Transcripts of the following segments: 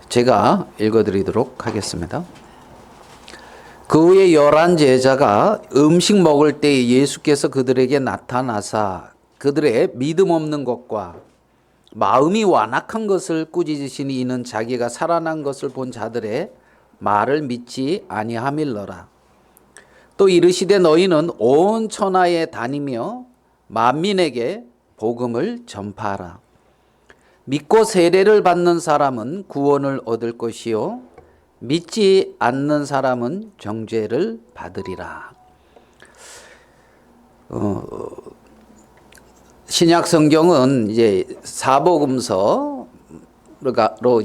제가 읽어드리도록 하겠습니다. 그 후에 11 제자가 음식 먹을 때 예수께서 그들에게 나타나사 그들의 믿음 없는 것과 마음이 완악한 것을 꾸짖으시니 이는 자기가 살아난 것을 본 자들의 말을 믿지 아니함일러라. 또 이르시되 너희는 온 천하에 다니며 만민에게 복음을 전파하라. 믿고 세례를 받는 사람은 구원을 얻을 것이요 믿지 않는 사람은 정죄를 받으리라. 신약 성경은 이제 사복음서로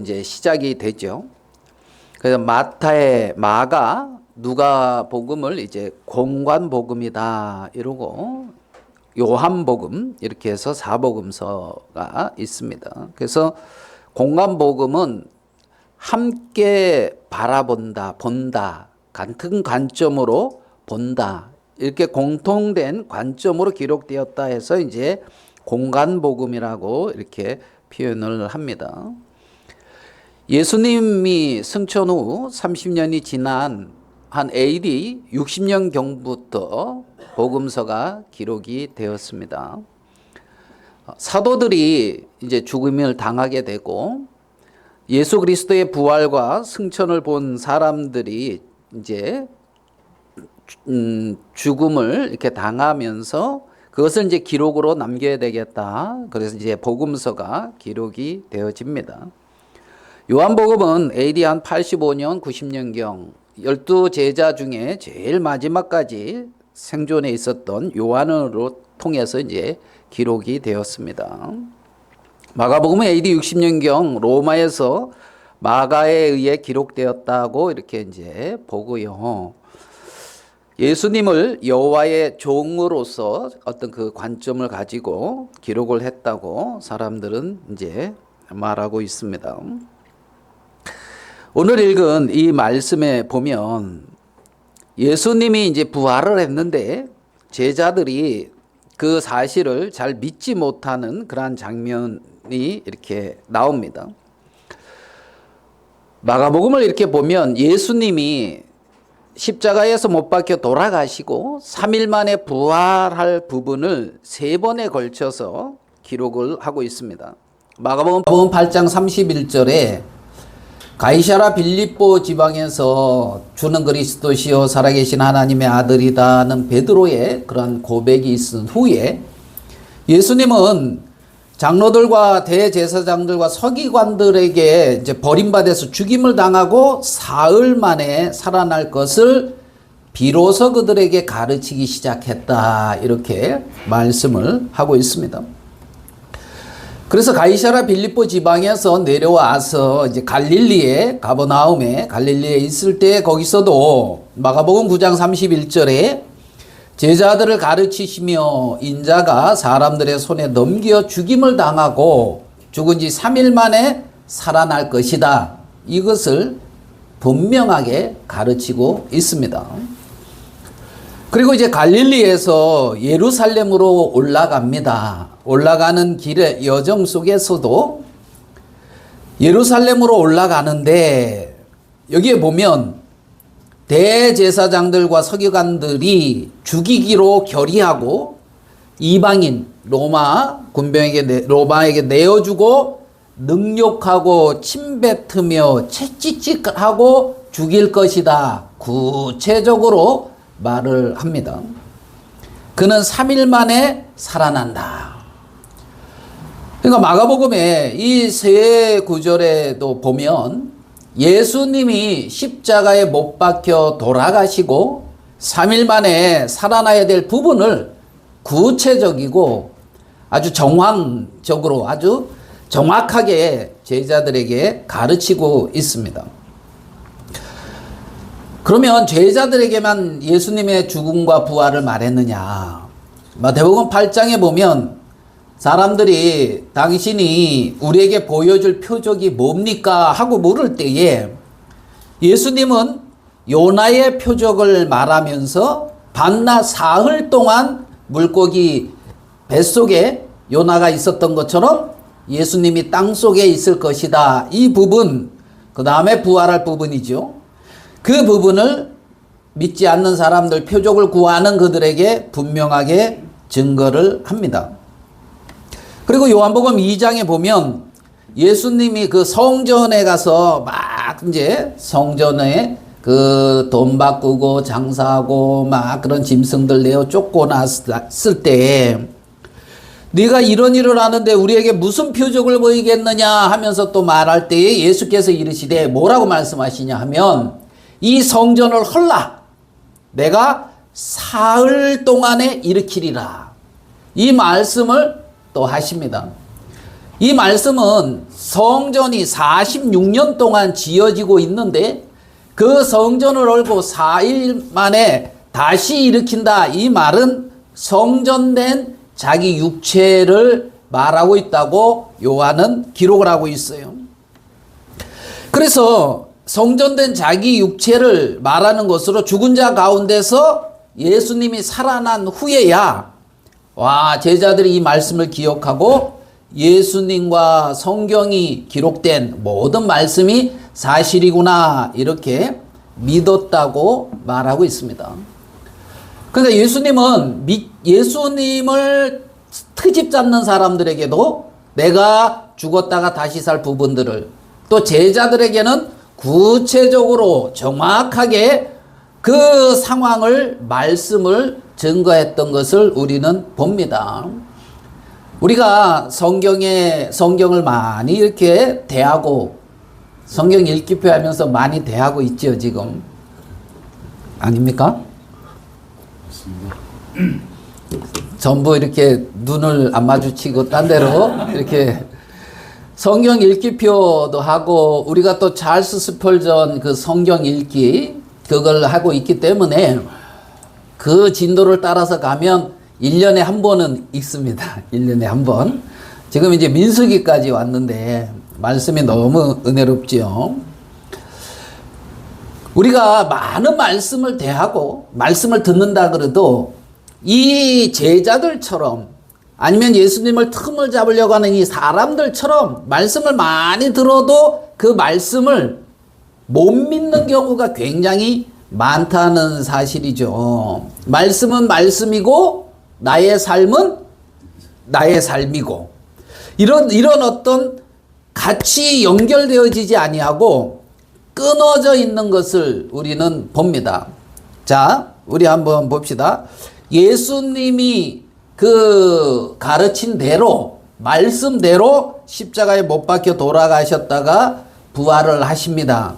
이제 시작이 되죠. 그래서 마가, 누가 복음을 이제 공관복음이다 이러고 요한복음 이렇게 해서 사복음서가 있습니다. 그래서 공관복음은 함께 바라본다, 본다, 같은 관점으로 본다 이렇게 공통된 관점으로 기록되었다 해서 이제 공관복음이라고 이렇게 표현을 합니다. 예수님이 승천 후 30년이 지난 한 AD 60년경부터 복음서가 기록이 되었습니다. 사도들이 이제 죽음을 당하게 되고 예수 그리스도의 부활과 승천을 본 사람들이 이제 죽음을 이렇게 당하면서 그것을 이제 기록으로 남겨야 되겠다. 그래서 이제 복음서가 기록이 되어집니다. 요한복음은 AD 한 85년, 90년경 12 제자 중에 제일 마지막까지 생존해 있었던 요한으로 통해서 이제 기록이 되었습니다. 마가복음은 AD 60년경 로마에서 마가에 의해 기록되었다고 이렇게 이제 보고요. 예수님을 여호와의 종으로서 어떤 그 관점을 가지고 기록을 했다고 사람들은 이제 말하고 있습니다. 오늘 읽은 이 말씀에 보면 예수님이 이제 부활을 했는데 제자들이 그 사실을 잘 믿지 못하는 그러한 장면이 이렇게 나옵니다. 마가복음을 이렇게 보면 예수님이 십자가에서 못 박혀 돌아가시고 3일 만에 부활할 부분을 3번에 걸쳐서 기록을 하고 있습니다. 마가복음 8장 31절에 가이사랴 빌립보 지방에서 주는 그리스도시요 살아계신 하나님의 아들이다는 베드로의 그런 고백이 있은 후에 예수님은 장로들과 대제사장들과 서기관들에게 이제 버림받아서 죽임을 당하고 사흘 만에 살아날 것을 비로소 그들에게 가르치기 시작했다 이렇게 말씀을 하고 있습니다. 그래서 가이사랴 빌립보 지방에서 내려와서 이제 갈릴리에 가버나움에 갈릴리에 있을 때 거기서도 마가복음 9장 31절에 제자들을 가르치시며 인자가 사람들의 손에 넘겨 죽임을 당하고 죽은 지 3일 만에 살아날 것이다. 이것을 분명하게 가르치고 있습니다. 그리고 이제 갈릴리에서 예루살렘으로 올라갑니다. 올라가는 길의 여정 속에서도 예루살렘으로 올라가는데 여기에 보면 대제사장들과 서기관들이 죽이기로 결의하고 이방인 로마에게 내어주고 능욕하고 침뱉으며 채찍질하고 죽일 것이다. 구체적으로 말을 합니다. 그는 3일 만에 살아난다. 그러니까 마가복음에 이 세 구절에도 보면 예수님이 십자가에 못 박혀 돌아가시고 3일 만에 살아나야 될 부분을 구체적이고 아주 정황적으로 아주 정확하게 제자들에게 가르치고 있습니다. 그러면 제자들에게만 예수님의 죽음과 부활을 말했느냐? 마태복음 8장에 보면 사람들이 당신이 우리에게 보여줄 표적이 뭡니까? 하고 물을 때에 예수님은 요나의 표적을 말하면서 밤낮 사흘 동안 물고기 뱃속에 요나가 있었던 것처럼 예수님이 땅 속에 있을 것이다. 이 부분, 그 다음에 부활할 부분이죠. 그 부분을 믿지 않는 사람들, 표적을 구하는 그들에게 분명하게 증거를 합니다. 그리고 요한복음 2장에 보면 예수님이 그 성전에 가서 막 이제 성전에 그 돈 바꾸고 장사하고 막 그런 짐승들 내어 쫓고 났을 때 네가 이런 일을 하는데 우리에게 무슨 표적을 보이겠느냐 하면서 또 말할 때에 예수께서 이르시되 뭐라고 말씀하시냐 하면 이 성전을 헐라 내가 사흘 동안에 일으키리라. 이 말씀을 또 하십니다. 이 말씀은 성전이 46년 동안 지어지고 있는데 그 성전을 헐고 4일 만에 다시 일으킨다. 이 말은 성전된 자기 육체를 말하고 있다고 요한은 기록을 하고 있어요. 그래서 성전된 자기 육체를 말하는 것으로 죽은 자 가운데서 예수님이 살아난 후에야 제자들이 이 말씀을 기억하고 예수님과 성경이 기록된 모든 말씀이 사실이구나 이렇게 믿었다고 말하고 있습니다. 그러니까 예수님을 트집 잡는 사람들에게도 내가 죽었다가 다시 살 부분들을, 또 제자들에게는 구체적으로 정확하게 그 상황을 말씀을 증거했던 것을 우리는 봅니다. 우리가 성경을 많이 이렇게 대하고 성경 읽기표 하면서 많이 대하고 있죠, 지금. 아닙니까? 전부 이렇게 눈을 안 마주치고 딴 데로 이렇게 성경 읽기표도 하고 우리가 또 찰스 스펄전 그 성경 읽기 그걸 하고 있기 때문에 그 진도를 따라서 가면 1년에 한 번은 읽습니다. 1년에 한 번. 지금 이제 민수기까지 왔는데 말씀이 너무 은혜롭죠. 우리가 많은 말씀을 대하고 말씀을 듣는다 그래도 이 제자들처럼 아니면 예수님을 틈을 잡으려고 하는 이 사람들처럼 말씀을 많이 들어도 그 말씀을 못 믿는 경우가 굉장히 많다는 사실이죠. 말씀은 말씀이고 나의 삶은 나의 삶이고 이런 어떤 같이 연결되어지지 아니하고 끊어져 있는 것을 우리는 봅니다. 자, 우리 한번 봅시다. 예수님이 그 가르친 대로 말씀대로 십자가에 못 박혀 돌아가셨다가 부활을 하십니다.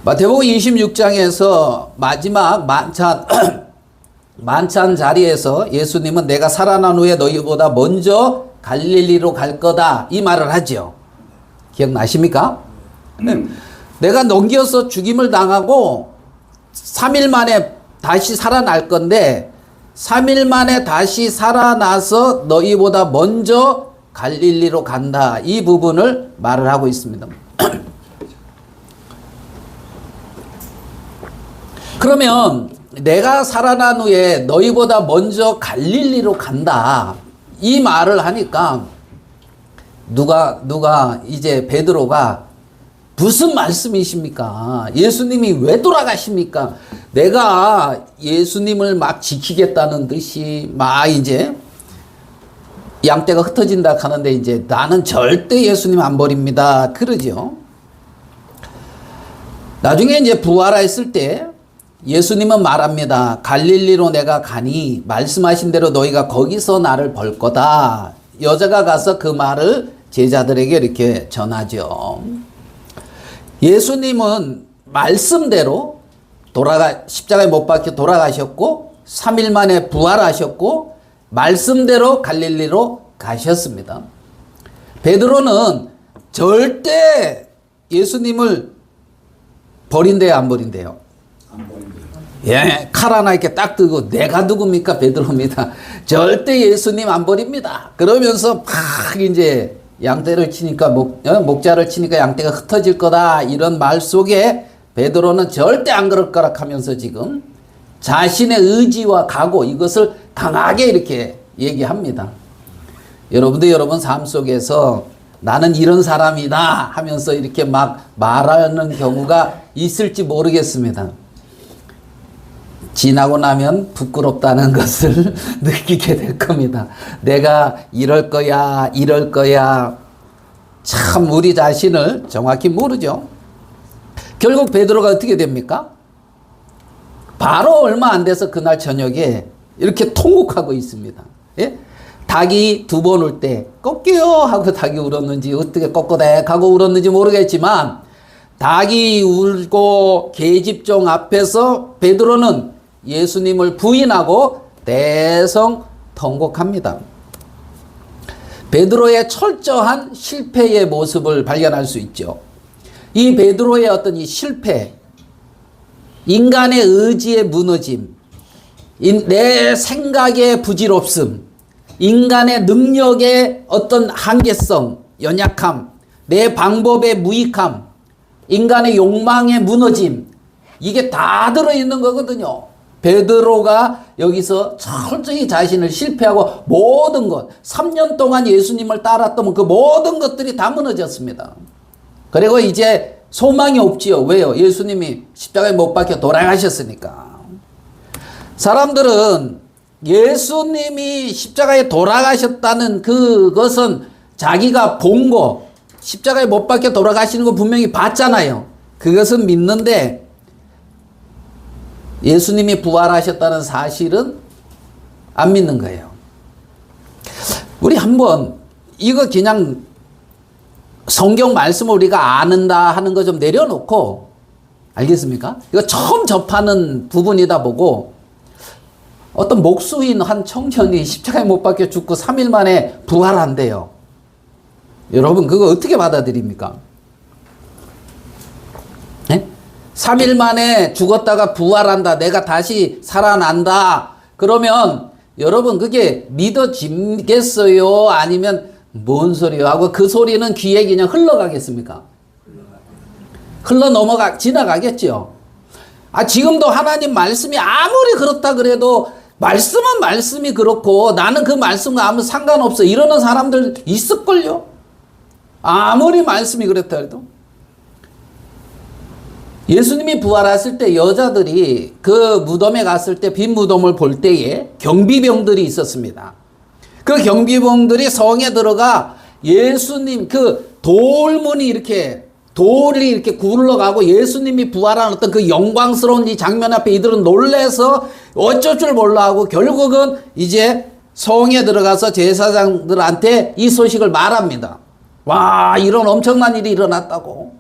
마태복음 26장에서 마지막 만찬 자리에서 예수님은 내가 살아난 후에 너희보다 먼저 갈릴리로 갈 거다 이 말을 하죠. 기억나십니까? 내가 넘겨서 죽임을 당하고 3일 만에 다시 살아날 건데 3일 만에 다시 살아나서 너희보다 먼저 갈릴리로 간다. 이 부분을 말을 하고 있습니다. 그러면 내가 살아난 후에 너희보다 먼저 갈릴리로 간다. 이 말을 하니까 누가 이제 베드로가 무슨 말씀이십니까? 예수님이 왜 돌아가십니까? 내가 예수님을 막 지키겠다는 듯이 막 이제 양떼가 흩어진다 하는데 이제 나는 절대 예수님 안 버립니다. 그러죠. 나중에 이제 부활했을 때 예수님은 말합니다. 갈릴리로 내가 가니 말씀하신 대로 너희가 거기서 나를 볼 거다. 여자가 가서 그 말을 제자들에게 이렇게 전하죠. 예수님은 말씀대로 십자가에 못 박혀 돌아가셨고 3일 만에 부활하셨고 말씀대로 갈릴리로 가셨습니다. 베드로는 절대 예수님을 버린대요, 안 버린대요? 예, 칼 하나 이렇게 딱 들고 내가 누굽니까? 베드로입니다. 절대 예수님 안 버립니다. 그러면서 막 이제 양떼를 치니까 목자를 치니까 양떼가 흩어질 거다 이런 말 속에 베드로는 절대 안 그럴 거라 하면서 지금 자신의 의지와 각오 이것을 강하게 이렇게 얘기합니다. 여러분도 여러분 삶 속에서 나는 이런 사람이다 하면서 이렇게 막 말하는 경우가 있을지 모르겠습니다. 지나고 나면 부끄럽다는 것을 느끼게 될 겁니다. 내가 이럴 거야, 이럴 거야. 참 우리 자신을 정확히 모르죠. 결국 베드로가 어떻게 됩니까? 바로 얼마 안 돼서 그날 저녁에 이렇게 통곡하고 있습니다. 예? 닭이 두 번 울 때 꺾여 하고 닭이 울었는지 어떻게 꺾어대고 하고 울었는지 모르겠지만 닭이 울고 계집종 앞에서 베드로는 예수님을 부인하고 대성통곡합니다. 베드로의 철저한 실패의 모습을 발견할 수 있죠. 이 베드로의 어떤 이 실패, 인간의 의지의 무너짐, 내 생각의 부질없음, 인간의 능력의 어떤 한계성, 연약함, 내 방법의 무익함, 인간의 욕망의 무너짐, 이게 다 들어있는 거거든요. 베드로가 여기서 철저히 자신을 실패하고 모든 것, 3년 동안 예수님을 따랐던 그 모든 것들이 다 무너졌습니다. 그리고 이제 소망이 없지요. 왜요? 예수님이 십자가에 못 박혀 돌아가셨으니까. 사람들은 예수님이 십자가에 돌아가셨다는 그것은 자기가 본 거, 십자가에 못 박혀 돌아가시는 거 분명히 봤잖아요. 그것은 믿는데 예수님이 부활하셨다는 사실은 안 믿는 거예요. 우리 한번 이거 그냥 성경 말씀을 우리가 아는다 하는 거 좀 내려놓고, 알겠습니까? 이거 처음 접하는 부분이다 보고 어떤 목수인 한 청년이 십자가에 못 박혀 죽고 3일 만에 부활한대요. 여러분 그거 어떻게 받아들입니까? 네? 3일 만에 죽었다가 부활한다. 내가 다시 살아난다. 그러면 여러분 그게 믿어지겠어요? 아니면 뭔 소리요? 하고 그 소리는 귀에 그냥 흘러가겠습니까? 지나가겠죠. 지금도 하나님 말씀이 아무리 그렇다 그래도 말씀은 말씀이 그렇고 나는 그 말씀과 아무 상관없어 이러는 사람들 있을걸요? 아무리 말씀이 그렇다 해도. 예수님이 부활했을 때 여자들이 그 무덤에 갔을 때 빈 무덤을 볼 때에 경비병들이 있었습니다. 그 경비병들이 성에 들어가 예수님 그 돌문이 이렇게 돌이 이렇게 굴러가고 예수님이 부활한 어떤 그 영광스러운 이 장면 앞에 이들은 놀래서 어쩔 줄 몰라 하고 결국은 이제 성에 들어가서 제사장들한테 이 소식을 말합니다. 와, 이런 엄청난 일이 일어났다고.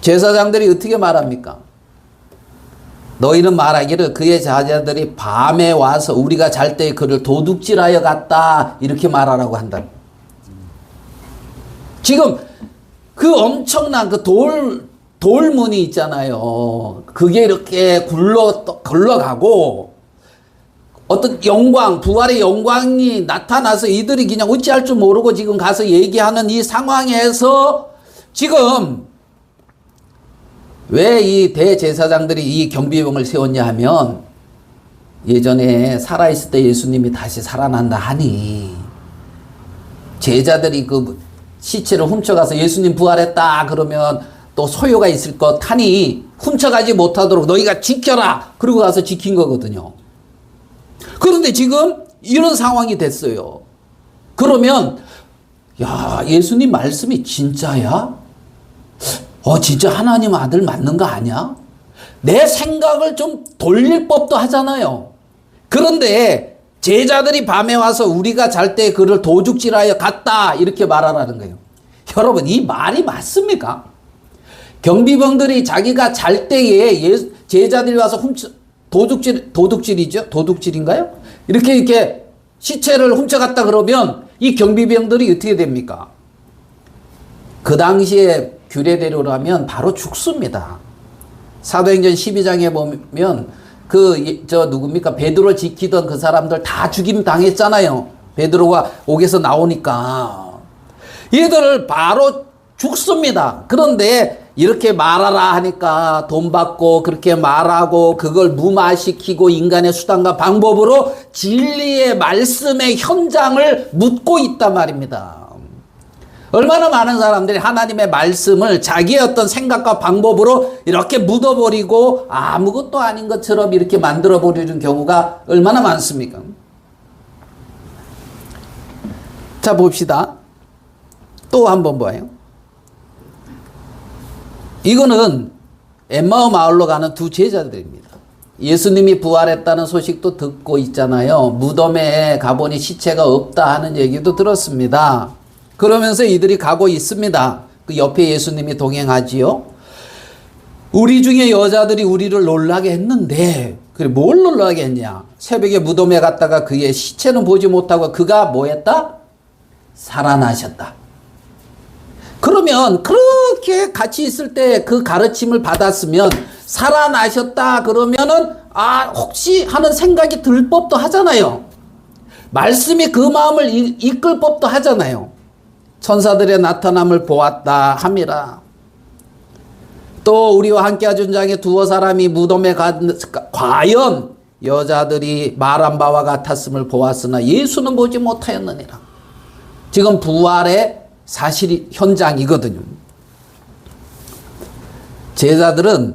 제사장들이 어떻게 말합니까? 너희는 말하기를 그의 제자들이 밤에 와서 우리가 잘 때 그를 도둑질하여 갔다 이렇게 말하라고 한다. 지금 그 엄청난 그 돌문이 있잖아요. 그게 이렇게 굴러가고 어떤 영광, 부활의 영광이 나타나서 이들이 그냥 어찌할 줄 모르고 지금 가서 얘기하는 이 상황에서 지금 왜 이 대제사장들이 이 경비병을 세웠냐 하면 예전에 살아있을 때 예수님이 다시 살아난다 하니 제자들이 그 시체를 훔쳐가서 예수님 부활했다 그러면 또 소요가 있을 것 하니 훔쳐가지 못하도록 너희가 지켜라 그러고 가서 지킨 거거든요. 그런데 지금 이런 상황이 됐어요. 그러면 야, 예수님 말씀이 진짜야? 진짜 하나님 아들 맞는 거 아니야? 내 생각을 좀 돌릴 법도 하잖아요. 그런데 제자들이 밤에 와서 우리가 잘 때 그를 도둑질하여 갔다 이렇게 말하라는 거예요. 여러분 이 말이 맞습니까? 경비병들이 자기가 잘 때에 제자들이 와서 도둑질이죠? 도둑질인가요? 이렇게 시체를 훔쳐갔다 그러면 이 경비병들이 어떻게 됩니까? 그 당시에 규례대로라면 바로 죽습니다. 사도행전 12장에 보면 누굽니까? 베드로 지키던 그 사람들 다 죽임 당했잖아요. 베드로가 옥에서 나오니까. 얘들을 바로 죽습니다. 그런데 이렇게 말하라 하니까 돈 받고 그렇게 말하고 그걸 무마시키고 인간의 수단과 방법으로 진리의 말씀의 현장을 묻고 있단 말입니다. 얼마나 많은 사람들이 하나님의 말씀을 자기의 어떤 생각과 방법으로 이렇게 묻어버리고 아무것도 아닌 것처럼 이렇게 만들어버리는 경우가 얼마나 많습니까? 자, 봅시다. 또 한번 봐요. 이거는 엠마오 마을로 가는 두 제자들입니다. 예수님이 부활했다는 소식도 듣고 있잖아요. 무덤에 가보니 시체가 없다 하는 얘기도 들었습니다. 그러면서 이들이 가고 있습니다. 그 옆에 예수님이 동행하지요. 우리 중에 여자들이 우리를 놀라게 했는데, 그래 뭘 놀라게 했냐? 새벽에 무덤에 갔다가 그의 시체는 보지 못하고 그가 뭐 했다? 살아나셨다. 그러면 그렇게 같이 있을 때 그 가르침을 받았으면 살아나셨다 그러면은 혹시 하는 생각이 들 법도 하잖아요. 말씀이 그 마음을 이끌 법도 하잖아요. 천사들의 나타남을 보았다 함이라. 또 우리와 함께 하준 장에 두어 사람이 무덤에 과연 여자들이 말한 바와 같았음을 보았으나 예수는 보지 못하였느니라. 지금 부활의 사실이 현장이거든요. 제자들은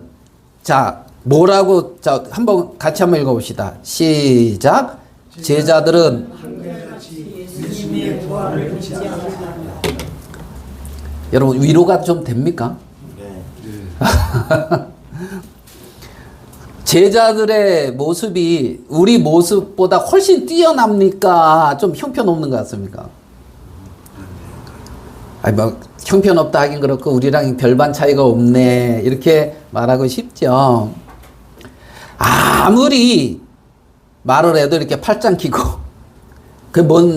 뭐라고 한번 같이 한번 읽어봅시다. 시작. 제자들은 여러분 위로가 좀 됩니까? 제자들의 모습이 우리 모습보다 훨씬 뛰어납니까? 좀 형편없는 것 같습니까? 형편없다 하긴 그렇고 우리랑 별반 차이가 없네 이렇게 말하고 싶죠. 아무리 말을 해도 이렇게 팔짱 끼고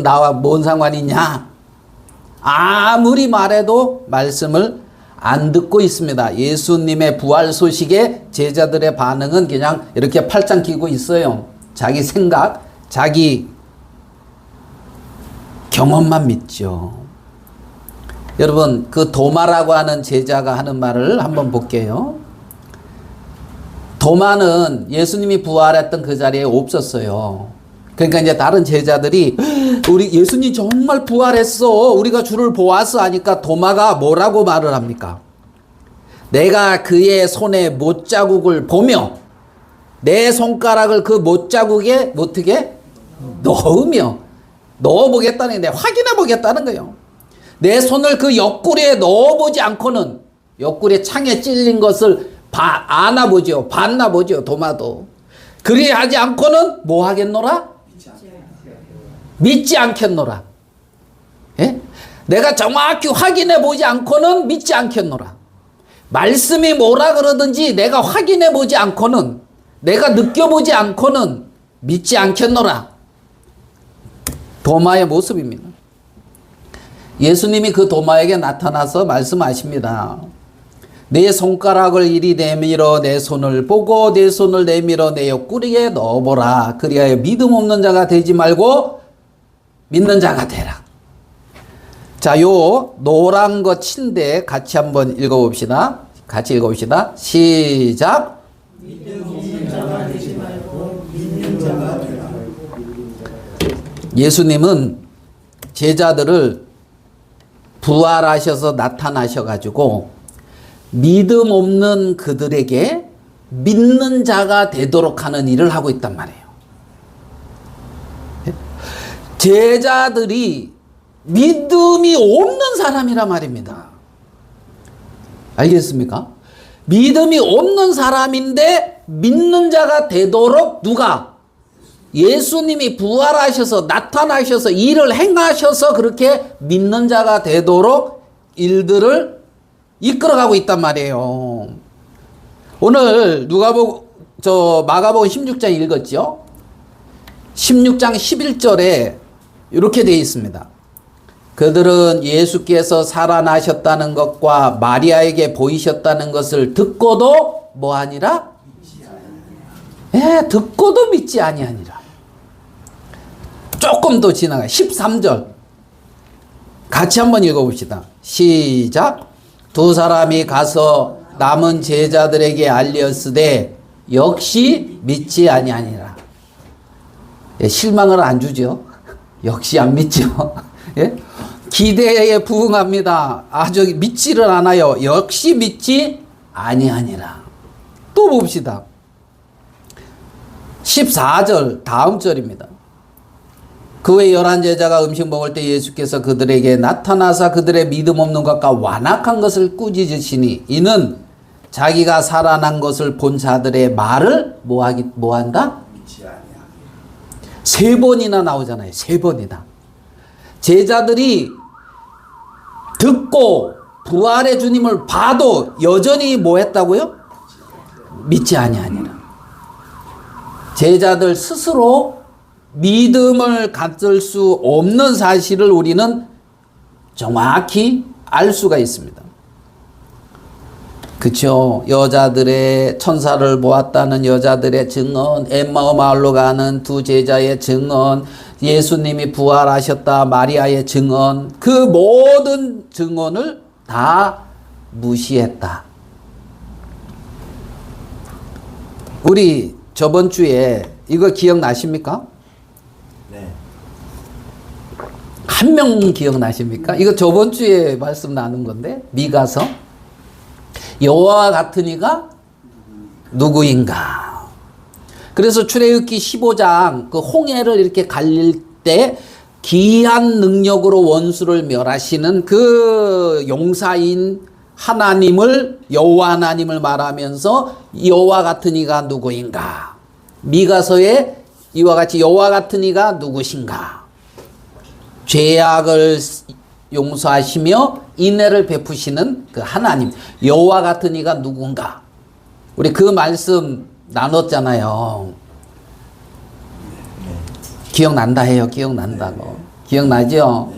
나와 뭔 상관이 있냐? 아무리 말해도 말씀을 안 듣고 있습니다. 예수님의 부활 소식에 제자들의 반응은 그냥 이렇게 팔짱 끼고 있어요. 자기 생각, 자기 경험만 믿죠. 여러분, 그 도마라고 하는 제자가 하는 말을 한번 볼게요. 도마는 예수님이 부활했던 그 자리에 없었어요. 그러니까 이제 다른 제자들이 우리 예수님 정말 부활했어. 우리가 주를 보았어 하니까 도마가 뭐라고 말을 합니까? 내가 그의 손에 못자국을 보며 내 손가락을 그 못자국에 어떻게 넣으며 넣어보겠다는 게 확인해 보겠다는 거예요. 내 손을 그 옆구리에 넣어보지 않고는 옆구리에 창에 찔린 것을 아나보죠. 봤나보죠. 도마도. 그리야 하지 않고는 뭐 하겠노라? 믿지 않겠노라. 예? 내가 정확히 확인해 보지 않고는 믿지 않겠노라. 말씀이 뭐라 그러든지 내가 확인해 보지 않고는 내가 느껴보지 않고는 믿지 않겠노라. 도마의 모습입니다. 예수님이 그 도마에게 나타나서 말씀하십니다. 내 손가락을 이리 내밀어 내 손을 보고 내 손을 내밀어 내 옆구리에 넣어보라. 그리하여 믿음 없는 자가 되지 말고 믿는 자가 되라. 자, 요 노란 거 친데 같이 한번 읽어봅시다. 같이 읽어봅시다. 시작. 믿음 없는 자가 되지 말고 믿는 자가 되라. 예수님은 제자들을 부활하셔서 나타나셔가지고 믿음 없는 그들에게 믿는 자가 되도록 하는 일을 하고 있단 말이에요. 제자들이 믿음이 없는 사람이란 말입니다. 알겠습니까? 믿음이 없는 사람인데 믿는 자가 되도록 누가? 예수님이 부활하셔서 나타나셔서 일을 행하셔서 그렇게 믿는 자가 되도록 일들을 이끌어가고 있단 말이에요. 오늘 마가복음 16장 읽었죠? 16장 11절에 이렇게 되어 있습니다. 그들은 예수께서 살아나셨다는 것과 마리아에게 보이셨다는 것을 듣고도 뭐하니라? 듣고도 믿지 아니하니라. 조금 더 지나가 13절 같이 한번 읽어봅시다. 시작. 두 사람이 가서 남은 제자들에게 알렸으되 역시 믿지 아니하니라. 예, 실망을 안 주죠. 역시 안 믿죠. 예? 기대에 부응합니다. 아주 믿지를 않아요. 역시 믿지 아니하니라. 또 봅시다. 14절 다음 절입니다. 그 외 11제자가 음식 먹을 때 예수께서 그들에게 나타나사 그들의 믿음 없는 것과 완악한 것을 꾸짖으시니 이는 자기가 살아난 것을 본 자들의 말을 뭐한다? 세 번이나 나오잖아요. 세 번이나. 제자들이 듣고 부활의 주님을 봐도 여전히 뭐 했다고요? 믿지 아니하니라. 제자들 스스로 믿음을 갖을 수 없는 사실을 우리는 정확히 알 수가 있습니다. 그쵸? 여자들의 천사를 보았다는 여자들의 증언, 엠마오 마을로 가는 두 제자의 증언, 예수님이 부활하셨다 마리아의 증언, 그 모든 증언을 다 무시했다. 우리 저번 주에 이거 기억나십니까? 네. 한 명 기억나십니까? 이거 저번 주에 말씀 나눈 건데 미가서 여호와 같은 이가 누구인가? 그래서 출애굽기 15장 그 홍해를 이렇게 갈릴 때 기이한 능력으로 원수를 멸하시는 그 용사인 하나님을 여호와 하나님을 말하면서 여호와 같은 이가 누구인가? 미가서에 이와 같이 여호와 같은 이가 누구신가? 죄악을 용서하시며 인애를 베푸시는 그 하나님 여호와 같은 이가 누군가? 우리 그 말씀 나눴잖아요. 기억난다 해요. 기억난다고. 기억나죠?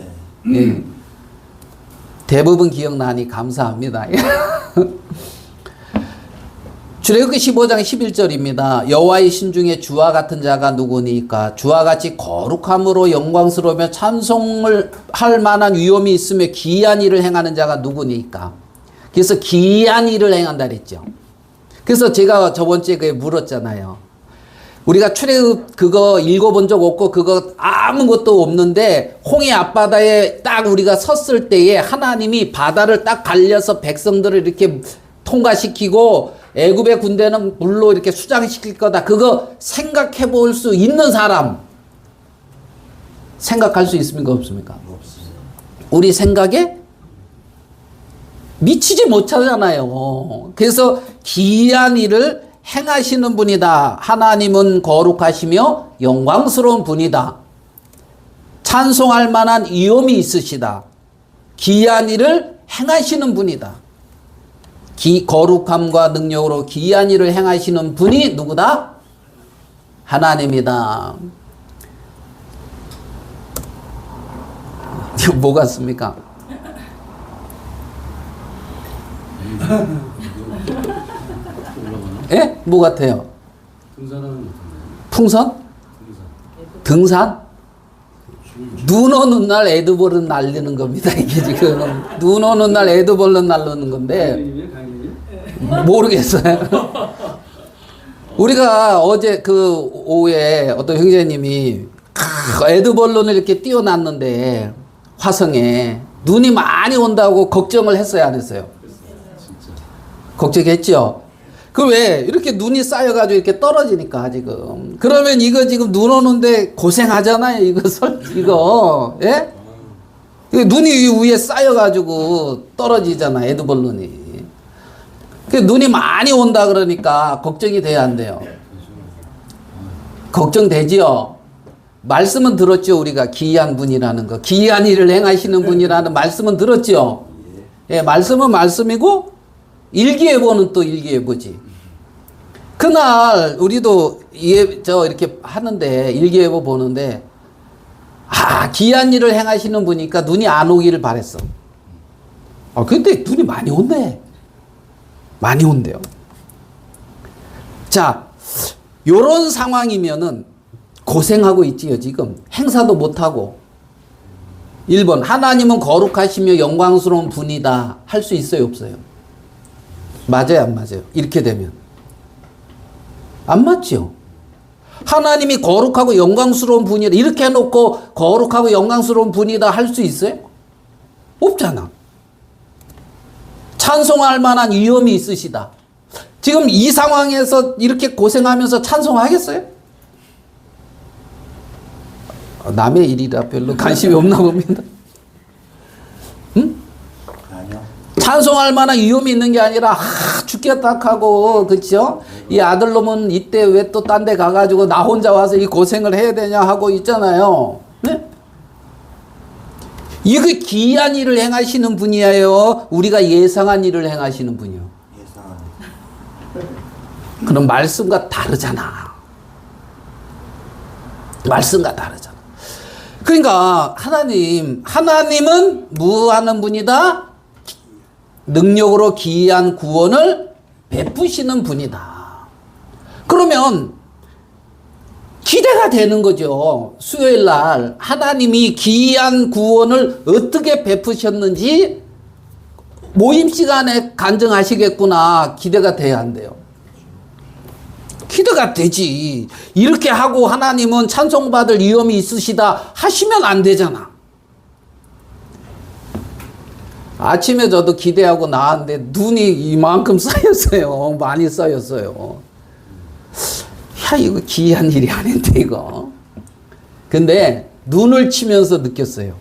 예. 대부분 기억나니 감사합니다. 출애굽기 15장 11절입니다. 여호와의 신중에 주와 같은 자가 누구니까? 주와 같이 거룩함으로 영광스러우며 찬송을 할 만한 위엄이 있으며 기이한 일을 행하는 자가 누구니까? 그래서 기이한 일을 행한다 그랬죠. 그래서 제가 저번 주에 그게 물었잖아요. 우리가 출애굽 그거 읽어본 적 없고 그거 아무것도 없는데 홍해 앞바다에 딱 우리가 섰을 때에 하나님이 바다를 딱 갈려서 백성들을 이렇게 통과시키고 애굽의 군대는 물로 이렇게 수장시킬 거다. 그거 생각해 볼 수 있는 사람 생각할 수 있습니까? 없습니까? 없습니다. 우리 생각에 미치지 못하잖아요. 그래서 기이한 일을 행하시는 분이다. 하나님은 거룩하시며 영광스러운 분이다. 찬송할 만한 위엄이 있으시다. 기이한 일을 행하시는 분이다. 거룩함과 능력으로 기이한 일을 행하시는 분이 누구다? 하나님이다. 이거 뭐 같습니까? 예? 뭐 같아요? 풍선? 등산? 눈 오는 날 에드벌은 날리는 겁니다. 이게 지금 눈 오는 날 에드벌은 날리는 건데 모르겠어요. 우리가 어제 그 오후에 어떤 형제님이 에드벌론을 이렇게 띄워놨는데 화성에 눈이 많이 온다고 걱정을 했어요, 안 했어요? 걱정했죠. 그 왜 이렇게 눈이 쌓여가지고 이렇게 떨어지니까 지금 그러면 이거 지금 눈 오는데 고생하잖아요. 이거 예? 눈이 위에 쌓여가지고 떨어지잖아. 에드벌룬이. 그 눈이 많이 온다 그러니까 걱정이 돼야 안 돼요. 걱정되지요. 말씀은 들었죠. 우리가 기이한 분이라는 거, 기이한 일을 행하시는 분이라는 말씀은 들었죠. 예, 말씀은 말씀이고 일기예보는 또 일기예보지. 그날 우리도 이렇게 하는데 일기예보 보는데 기이한 일을 행하시는 분이니까 눈이 안 오기를 바랬어. 근데 눈이 많이 온대. 많이 온대요. 자, 요런 상황이면은 고생하고 있지요, 지금. 행사도 못하고. 1번, 하나님은 거룩하시며 영광스러운 분이다. 할 수 있어요, 없어요? 맞아요, 안 맞아요? 이렇게 되면 안 맞죠? 하나님이 거룩하고 영광스러운 분이다 이렇게 해놓고 거룩하고 영광스러운 분이다 할 수 있어요? 없잖아. 찬송할 만한 위엄이 있으시다. 지금 이 상황에서 이렇게 고생하면서 찬송하겠어요? 남의 일이라 별로 관심이 없나 봅니다. 응? 아니요. 찬송할 만한 위험이 있는 게 아니라 죽겠다 하고 그렇죠? 이 아들놈은 이때 왜 또 딴 데 가가지고 나 혼자 와서 이 고생을 해야 되냐 하고 있잖아요. 네? 이거 기이한 일을 행하시는 분이에요? 우리가 예상한 일을 행하시는 분이요? 예상합니다. 그럼 말씀과 다르잖아. 말씀과 다르잖아. 그러니까 하나님은 무하는 분이다. 능력으로 기이한 구원을 베푸시는 분이다. 그러면 기대가 되는 거죠. 수요일 날 하나님이 기이한 구원을 어떻게 베푸셨는지 모임 시간에 간증하시겠구나. 기대가 돼야 한대요. 기대가 되지. 이렇게 하고 하나님은 찬송받을 위엄이 있으시다 하시면 안 되잖아. 아침에 저도 기대하고 나왔는데 눈이 이만큼 쌓였어요. 많이 쌓였어요. 야, 이거 기이한 일이 아닌데 이거. 근데 눈을 치면서 느꼈어요.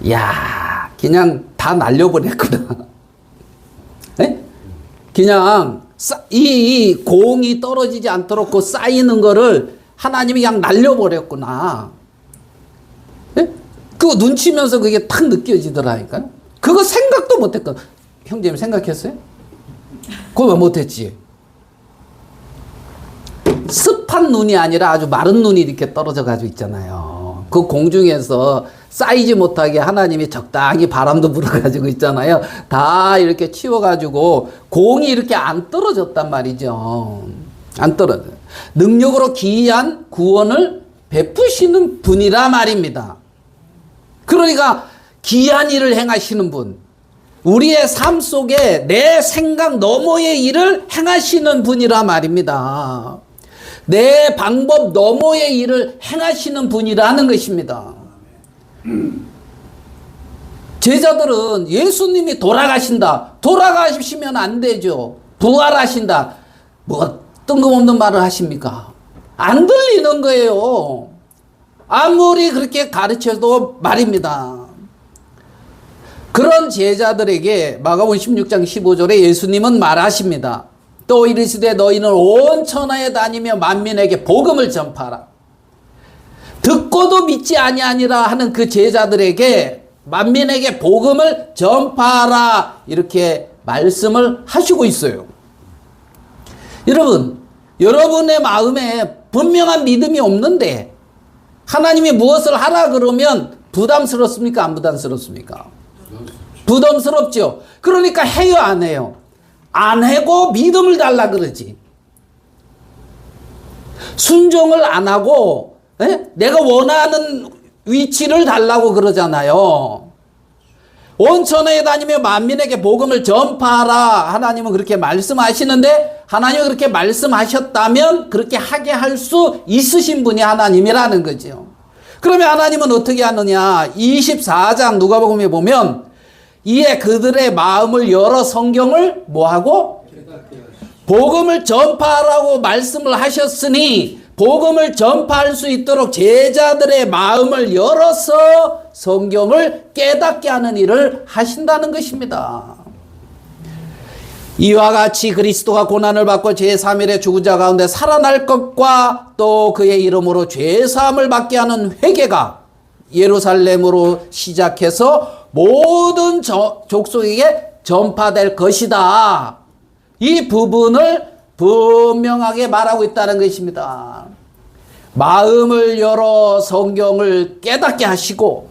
야, 그냥 다 날려버렸구나. 네? 그냥 이 공이 떨어지지 않도록 그 쌓이는 거를 하나님이 그냥 날려버렸구나. 네? 그거 눈 치면서 그게 탁 느껴지더라니까요. 그거 생각도 못했거든. 형제님 생각했어요? 그거 왜 못했지? 습한 눈이 아니라 아주 마른 눈이 이렇게 떨어져 가지고 있잖아요. 그 공중에서 쌓이지 못하게 하나님이 적당히 바람도 불어가지고 있잖아요. 다 이렇게 치워가지고 공이 이렇게 안 떨어졌단 말이죠. 안 떨어져요. 능력으로 기이한 구원을 베푸시는 분이라 말입니다. 그러니까 기이한 일을 행하시는 분, 우리의 삶 속에 내 생각 너머의 일을 행하시는 분이라 말입니다. 내 방법 너머의 일을 행하시는 분이라는 것입니다. 제자들은 예수님이 돌아가신다. 돌아가시면 안 되죠. 부활하신다. 뭐 뜬금없는 말을 하십니까? 안 들리는 거예요. 아무리 그렇게 가르쳐도 말입니다. 그런 제자들에게 마가복음 16장 15절에 예수님은 말하십니다. 또 이르시되 너희는 온 천하에 다니며 만민에게 복음을 전파하라. 듣고도 믿지 아니하니라 하는 그 제자들에게 만민에게 복음을 전파하라 이렇게 말씀을 하시고 있어요. 여러분, 여러분의 마음에 분명한 믿음이 없는데 하나님이 무엇을 하라 그러면 부담스럽습니까? 안 부담스럽습니까? 부담스럽죠. 그러니까 해요, 안 해요? 안 하고 믿음을 달라 그러지. 순종을 안 하고 내가 원하는 위치를 달라고 그러잖아요. 온 천하에 다니며 만민에게 복음을 전파하라. 하나님은 그렇게 말씀하시는데 하나님이 그렇게 말씀하셨다면 그렇게 하게 할 수 있으신 분이 하나님이라는 거죠. 그러면 하나님은 어떻게 하느냐? 24장 누가복음에 보면 이에 그들의 마음을 열어 성경을 뭐하고? 복음을 전파하라고 말씀을 하셨으니 복음을 전파할 수 있도록 제자들의 마음을 열어서 성경을 깨닫게 하는 일을 하신다는 것입니다. 이와 같이 그리스도가 고난을 받고 제3일에 죽은 자 가운데 살아날 것과 또 그의 이름으로 죄사함을 받게 하는 회개가 예루살렘으로 시작해서 모든 족속에게 전파될 것이다. 이 부분을 분명하게 말하고 있다는 것입니다. 마음을 열어 성경을 깨닫게 하시고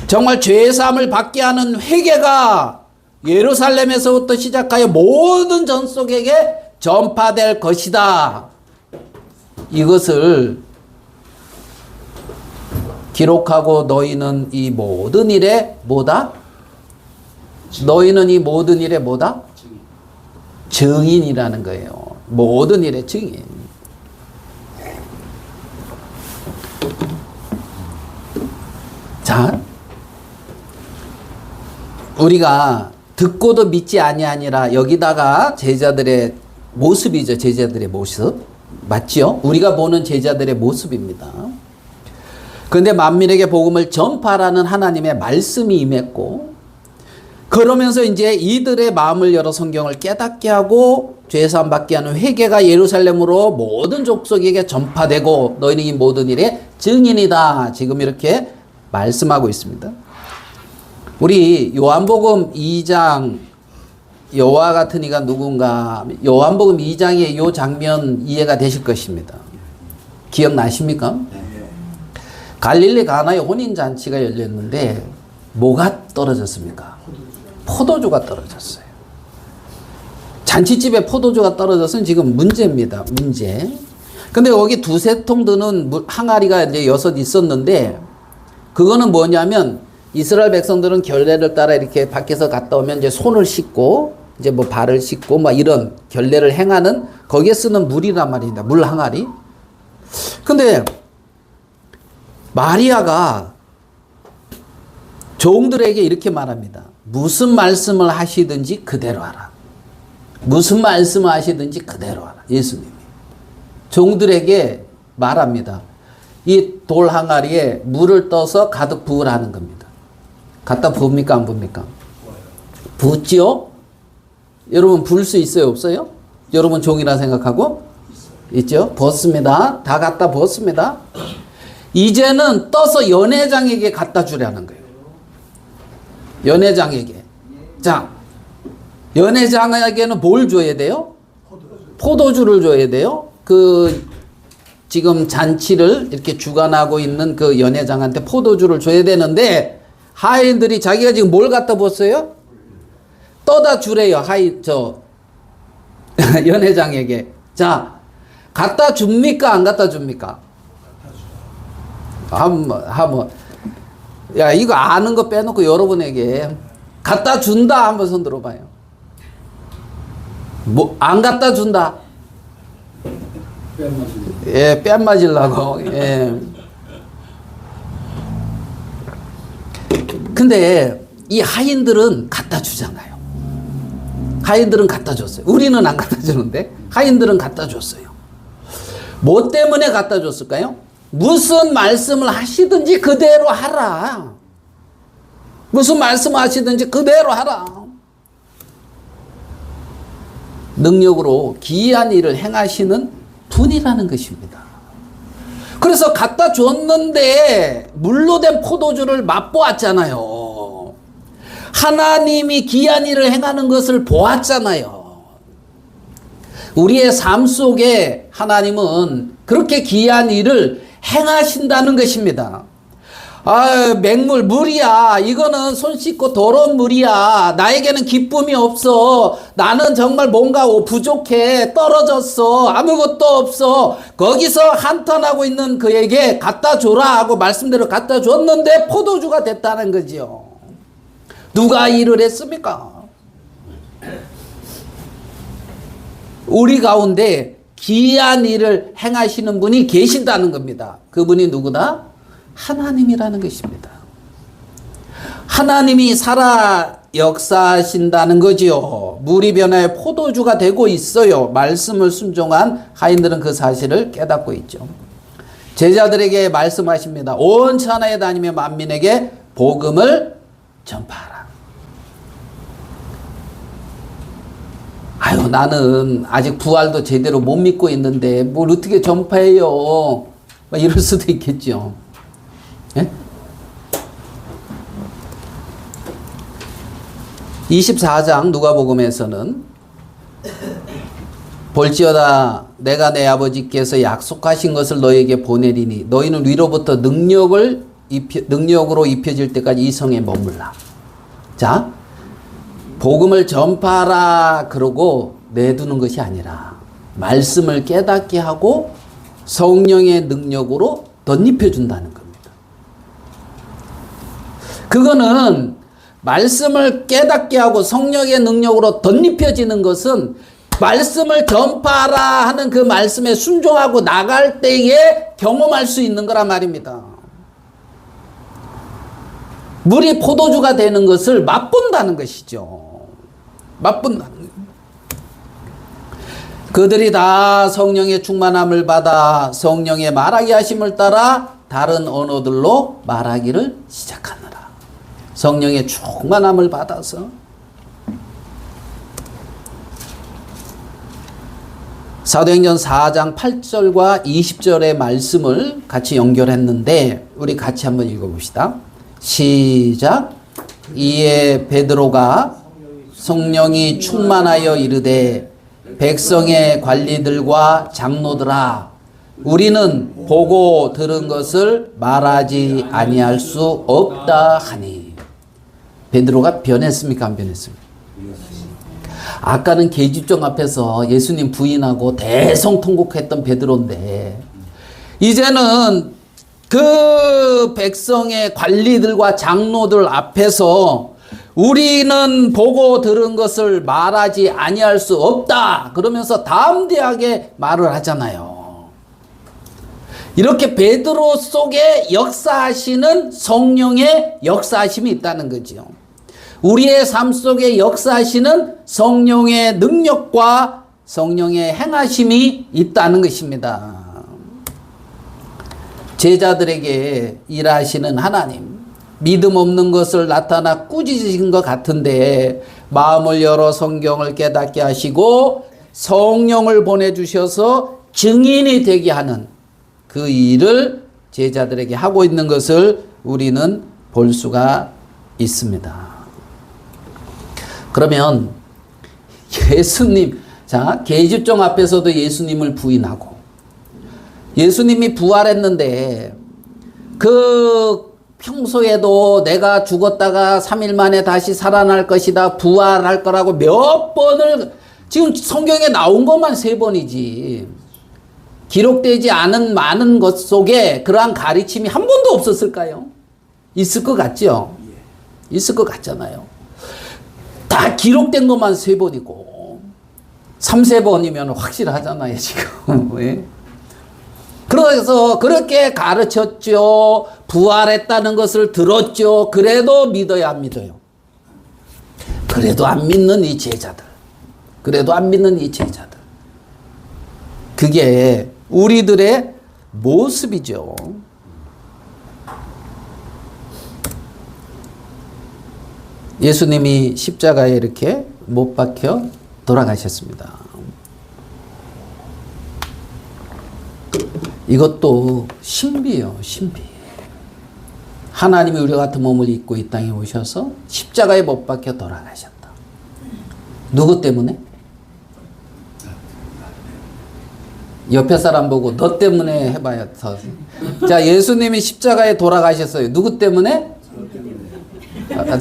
정말 죄사함을 받게 하는 회개가 예루살렘에서부터 시작하여 모든 전 속에게 전파될 것이다. 이것을 기록하고 너희는 이 모든 일에 뭐다? 너희는 이 모든 일에 뭐다? 증인이라는 거예요. 모든 일의 증인. 자, 우리가 듣고도 믿지 아니하니라, 여기다가 제자들의 모습이죠. 제자들의 모습 맞죠? 우리가 보는 제자들의 모습입니다. 그런데 만민에게 복음을 전파라는 하나님의 말씀이 임했고, 그러면서 이제 이들의 마음을 열어 성경을 깨닫게 하고 죄사함 받게 하는 회개가 예루살렘으로 모든 족속에게 전파되고 너희는 이 모든 일의 증인이다. 지금 이렇게 말씀하고 있습니다. 우리 요한복음 2장 여호와 같은 이가 누군가, 요한복음 2장의 이 장면 이해가 되실 것입니다. 기억나십니까? 갈릴리 가나의 혼인잔치가 열렸는데 뭐가 떨어졌습니까? 포도주가 떨어졌어요. 잔치집에 포도주가 떨어져서는 지금 문제입니다. 문제. 근데 여기 두세 통 드는 항아리가 이제 6 있었는데, 그거는 뭐냐면 이스라엘 백성들은 결례를 따라 이렇게 밖에서 갔다 오면 이제 손을 씻고 이제 뭐 발을 씻고 막 이런 결례를 행하는 거기에 쓰는 물이란 말입니다. 물 항아리. 근데 마리아가 종들에게 이렇게 말합니다. 무슨 말씀을 하시든지 그대로 하라. 무슨 말씀을 하시든지 그대로 하라. 예수님이 종들에게 말합니다. 이 돌 항아리에 물을 떠서 가득 부으라는 겁니다. 갖다 부읍니까 안 부읍니까? 붓지요? 여러분 부을 수 있어요 없어요? 여러분 종이라 생각하고 있죠? 부었습니다. 다 갖다 부었습니다. 이제는 떠서 연회장에게 갖다 주라는 거예요. 연회장에게. 자, 연회장에게는 뭘 줘야 돼요? 포도주를 줘야 돼요. 지금 잔치를 이렇게 주관하고 있는 그 연회장한테 포도주를 줘야 되는데, 하인들이 자기가 지금 뭘 갖다 부었어요? 떠다 주래요. 연회장에게. 자, 갖다 줍니까? 안 갖다 줍니까? 야, 이거 아는 거 빼놓고 여러분에게 갖다 준다 한번 손 들어봐요. 뭐, 안 갖다 준다? 예, 뺨 맞으려고. 예. 근데 이 하인들은 갖다 주잖아요. 하인들은 갖다 줬어요. 우리는 안 갖다 주는데 하인들은 갖다 줬어요. 뭐 때문에 갖다 줬을까요? 무슨 말씀을 하시든지 그대로 하라. 무슨 말씀을 하시든지 그대로 하라. 능력으로 기이한 일을 행하시는 분이라는 것입니다. 그래서 갖다 줬는데 물로 된 포도주를 맛보았잖아요. 하나님이 기이한 일을 행하는 것을 보았잖아요. 우리의 삶 속에 하나님은 그렇게 기이한 일을 행하신다는 것입니다. 아, 맹물, 물이야. 이거는 손 씻고 더러운 물이야. 나에게는 기쁨이 없어. 나는 정말 뭔가 부족해. 떨어졌어. 아무것도 없어. 거기서 한탄하고 있는 그에게 갖다 줘라 하고 말씀대로 갖다 줬는데 포도주가 됐다는 거지요. 누가 일을 했습니까? 우리 가운데 기이한 일을 행하시는 분이 계신다는 겁니다. 그분이 누구다? 하나님이라는 것입니다. 하나님이 살아 역사하신다는 거지요. 물이 변하여 포도주가 되고 있어요. 말씀을 순종한 하인들은 그 사실을 깨닫고 있죠. 제자들에게 말씀하십니다. 온 천하에 다니며 만민에게 복음을 전파하라. 아유, 나는 아직 부활도 제대로 못 믿고 있는데 뭘 어떻게 전파해요? 막 이럴 수도 있겠죠. 예? 24장 누가복음에서는 볼지어다 내가 내 아버지께서 약속하신 것을 너희에게 보내리니 너희는 위로부터 능력으로 입혀질 때까지 이 성에 머물라. 자, 복음을 전파하라 그러고 내두는 것이 아니라 말씀을 깨닫게 하고 성령의 능력으로 덧입혀 준다는 겁니다. 그거는 말씀을 깨닫게 하고 성령의 능력으로 덧입혀지는 것은 말씀을 전파하라 하는 그 말씀에 순종하고 나갈 때에 경험할 수 있는 거란 말입니다. 물이 포도주가 되는 것을 맛본다는 것이죠. 맛본다는 거예요. 그들이 다 성령의 충만함을 받아 성령의 말하게 하심을 따라 다른 언어들로 말하기를 시작하느라. 성령의 충만함을 받아서 사도행전 4장 8절과 20절의 말씀을 같이 연결했는데 우리 같이 한번 읽어봅시다. 시작. 이에 베드로가 성령이 충만하여 이르되 백성의 관리들과 장로들아 우리는 보고 들은 것을 말하지 아니할 수 없다 하니. 베드로가 변했습니까? 안 변했습니까? 아까는 계집종 앞에서 예수님 부인하고 대성통곡했던 베드로인데 이제는 그 백성의 관리들과 장로들 앞에서 우리는 보고 들은 것을 말하지 아니할 수 없다 그러면서 담대하게 말을 하잖아요. 이렇게 베드로 속에 역사하시는 성령의 역사하심이 있다는 거죠. 우리의 삶 속에 역사하시는 성령의 능력과 성령의 행하심이 있다는 것입니다. 제자들에게 일하시는 하나님, 믿음 없는 것을 나타나 꾸짖으신 것 같은데 마음을 열어 성경을 깨닫게 하시고 성령을 보내주셔서 증인이 되게 하는 그 일을 제자들에게 하고 있는 것을 우리는 볼 수가 있습니다. 그러면 예수님, 자, 계집종 앞에서도 예수님을 부인하고 예수님이 부활했는데 그 평소에도 내가 죽었다가 3일 만에 다시 살아날 것이다, 부활할 거라고 몇 번을 지금 성경에 나온 것만 3번이지 기록되지 않은 많은 것 속에 그러한 가르침이 한 번도 없었을까요? 있을 것 같죠? 있을 것 같잖아요. 다 기록된 것만 3번이고 3~4번이면 확실하잖아요 지금. 왜? 그래서 그렇게 가르쳤죠. 부활했다는 것을 들었죠. 그래도 믿어야 안 믿어요. 그래도 안 믿는 이 제자들. 그래도 안 믿는 이 제자들. 그게 우리들의 모습이죠. 예수님이 십자가에 이렇게 못 박혀 돌아가셨습니다. 이것도 신비예요, 신비. 하나님이 우리 같은 몸을 입고 이 땅에 오셔서 십자가에 못 박혀 돌아가셨다. 누구 때문에? 옆에 사람 보고 너 때문에 해봐야 더. 자, 예수님이 십자가에 돌아가셨어요. 누구 때문에?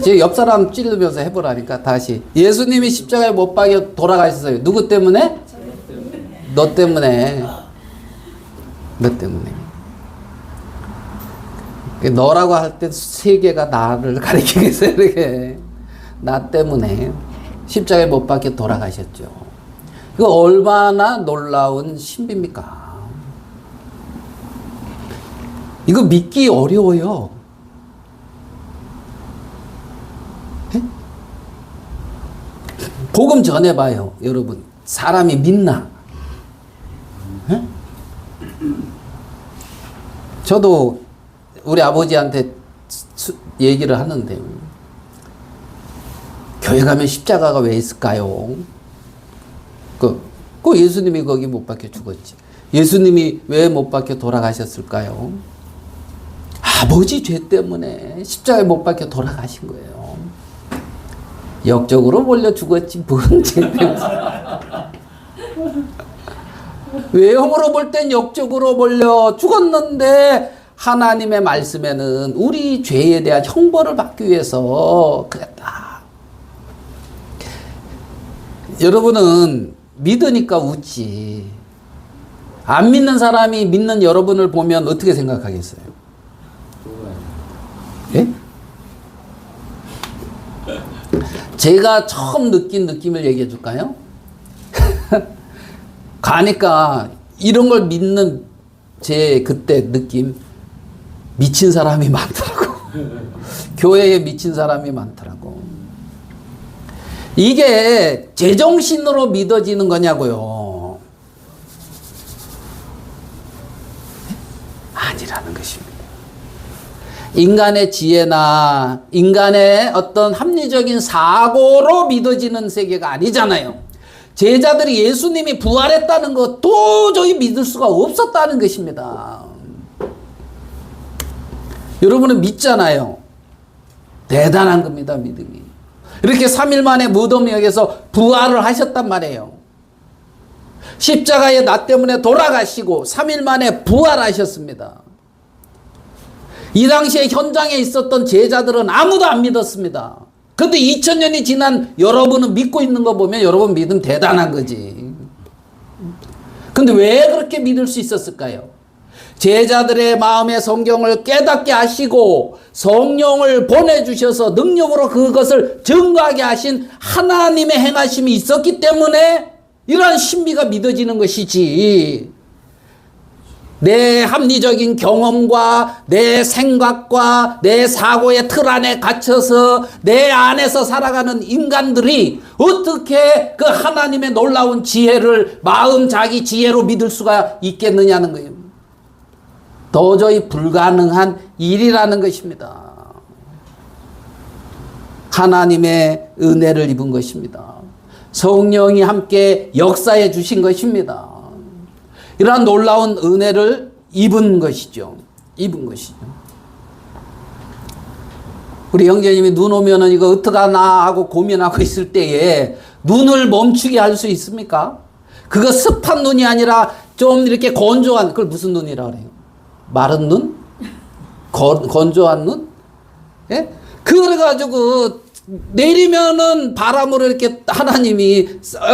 지금 옆 사람 찌르면서 해보라니까. 다시. 예수님이 십자가에 못 박혀 돌아가셨어요. 누구 때문에? 너 때문에. 너 때문에. 너라고 할 때 세 개가 나를 가리키겠어요. 이렇게. 나 때문에 십자가에 못 박혀 돌아가셨죠. 이거 얼마나 놀라운 신비입니까? 이거 믿기 어려워요. 네? 복음 전해봐요, 여러분. 사람이 믿나? 네? 저도 우리 아버지한테 얘기를 하는데 교회 가면 십자가가 왜 있을까요? 그 예수님이 거기 못 박혀 죽었지. 예수님이 왜 못 박혀 돌아가셨을까요? 아버지 죄 때문에 십자가에 못 박혀 돌아가신 거예요. 역적으로 몰려 죽었지 뭔 죄 때문에. 외형으로 볼 땐 역적으로 몰려 죽었는데 하나님의 말씀에는 우리 죄에 대한 형벌을 받기 위해서 그랬다. 여러분은 믿으니까 웃지. 안 믿는 사람이 믿는 여러분을 보면 어떻게 생각하겠어요? 예? 제가 처음 느낀 느낌을 얘기해 줄까요? 가니까 이런 걸 믿는 제 그때 느낌, 미친 사람이 많더라고. 교회에 미친 사람이 많더라고. 이게 제정신으로 믿어지는 거냐고요? 아니라는 것입니다. 인간의 지혜나 인간의 어떤 합리적인 사고로 믿어지는 세계가 아니잖아요. 제자들이 예수님이 부활했다는 거 도저히 믿을 수가 없었다는 것입니다. 여러분은 믿잖아요. 대단한 겁니다, 믿음이. 이렇게 3일 만에 무덤역에서 부활을 하셨단 말이에요. 십자가의 나 때문에 돌아가시고 3일 만에 부활하셨습니다. 이 당시에 현장에 있었던 제자들은 아무도 안 믿었습니다. 근데 2000년이 지난 여러분은 믿고 있는 거 보면 여러분 믿음 대단한 거지. 근데 왜 그렇게 믿을 수 있었을까요? 제자들의 마음에 성경을 깨닫게 하시고 성령을 보내주셔서 능력으로 그것을 증거하게 하신 하나님의 행하심이 있었기 때문에 이러한 신비가 믿어지는 것이지, 내 합리적인 경험과 내 생각과 내 사고의 틀 안에 갇혀서 내 안에서 살아가는 인간들이 어떻게 그 하나님의 놀라운 지혜를 마음 자기 지혜로 믿을 수가 있겠느냐는 거예요. 도저히 불가능한 일이라는 것입니다. 하나님의 은혜를 입은 것입니다. 성령이 함께 역사해 주신 것입니다. 이러한 놀라운 은혜를 입은 것이죠. 입은 것이죠. 우리 형제님이 눈 오면은 이거 어떡하나 하고 고민하고 있을 때에 눈을 멈추게 할 수 있습니까? 그거 습한 눈이 아니라 좀 이렇게 건조한, 그걸 무슨 눈이라 그래요? 마른 눈? 건조한 눈? 예? 그래가지고 내리면은 바람으로 이렇게 하나님이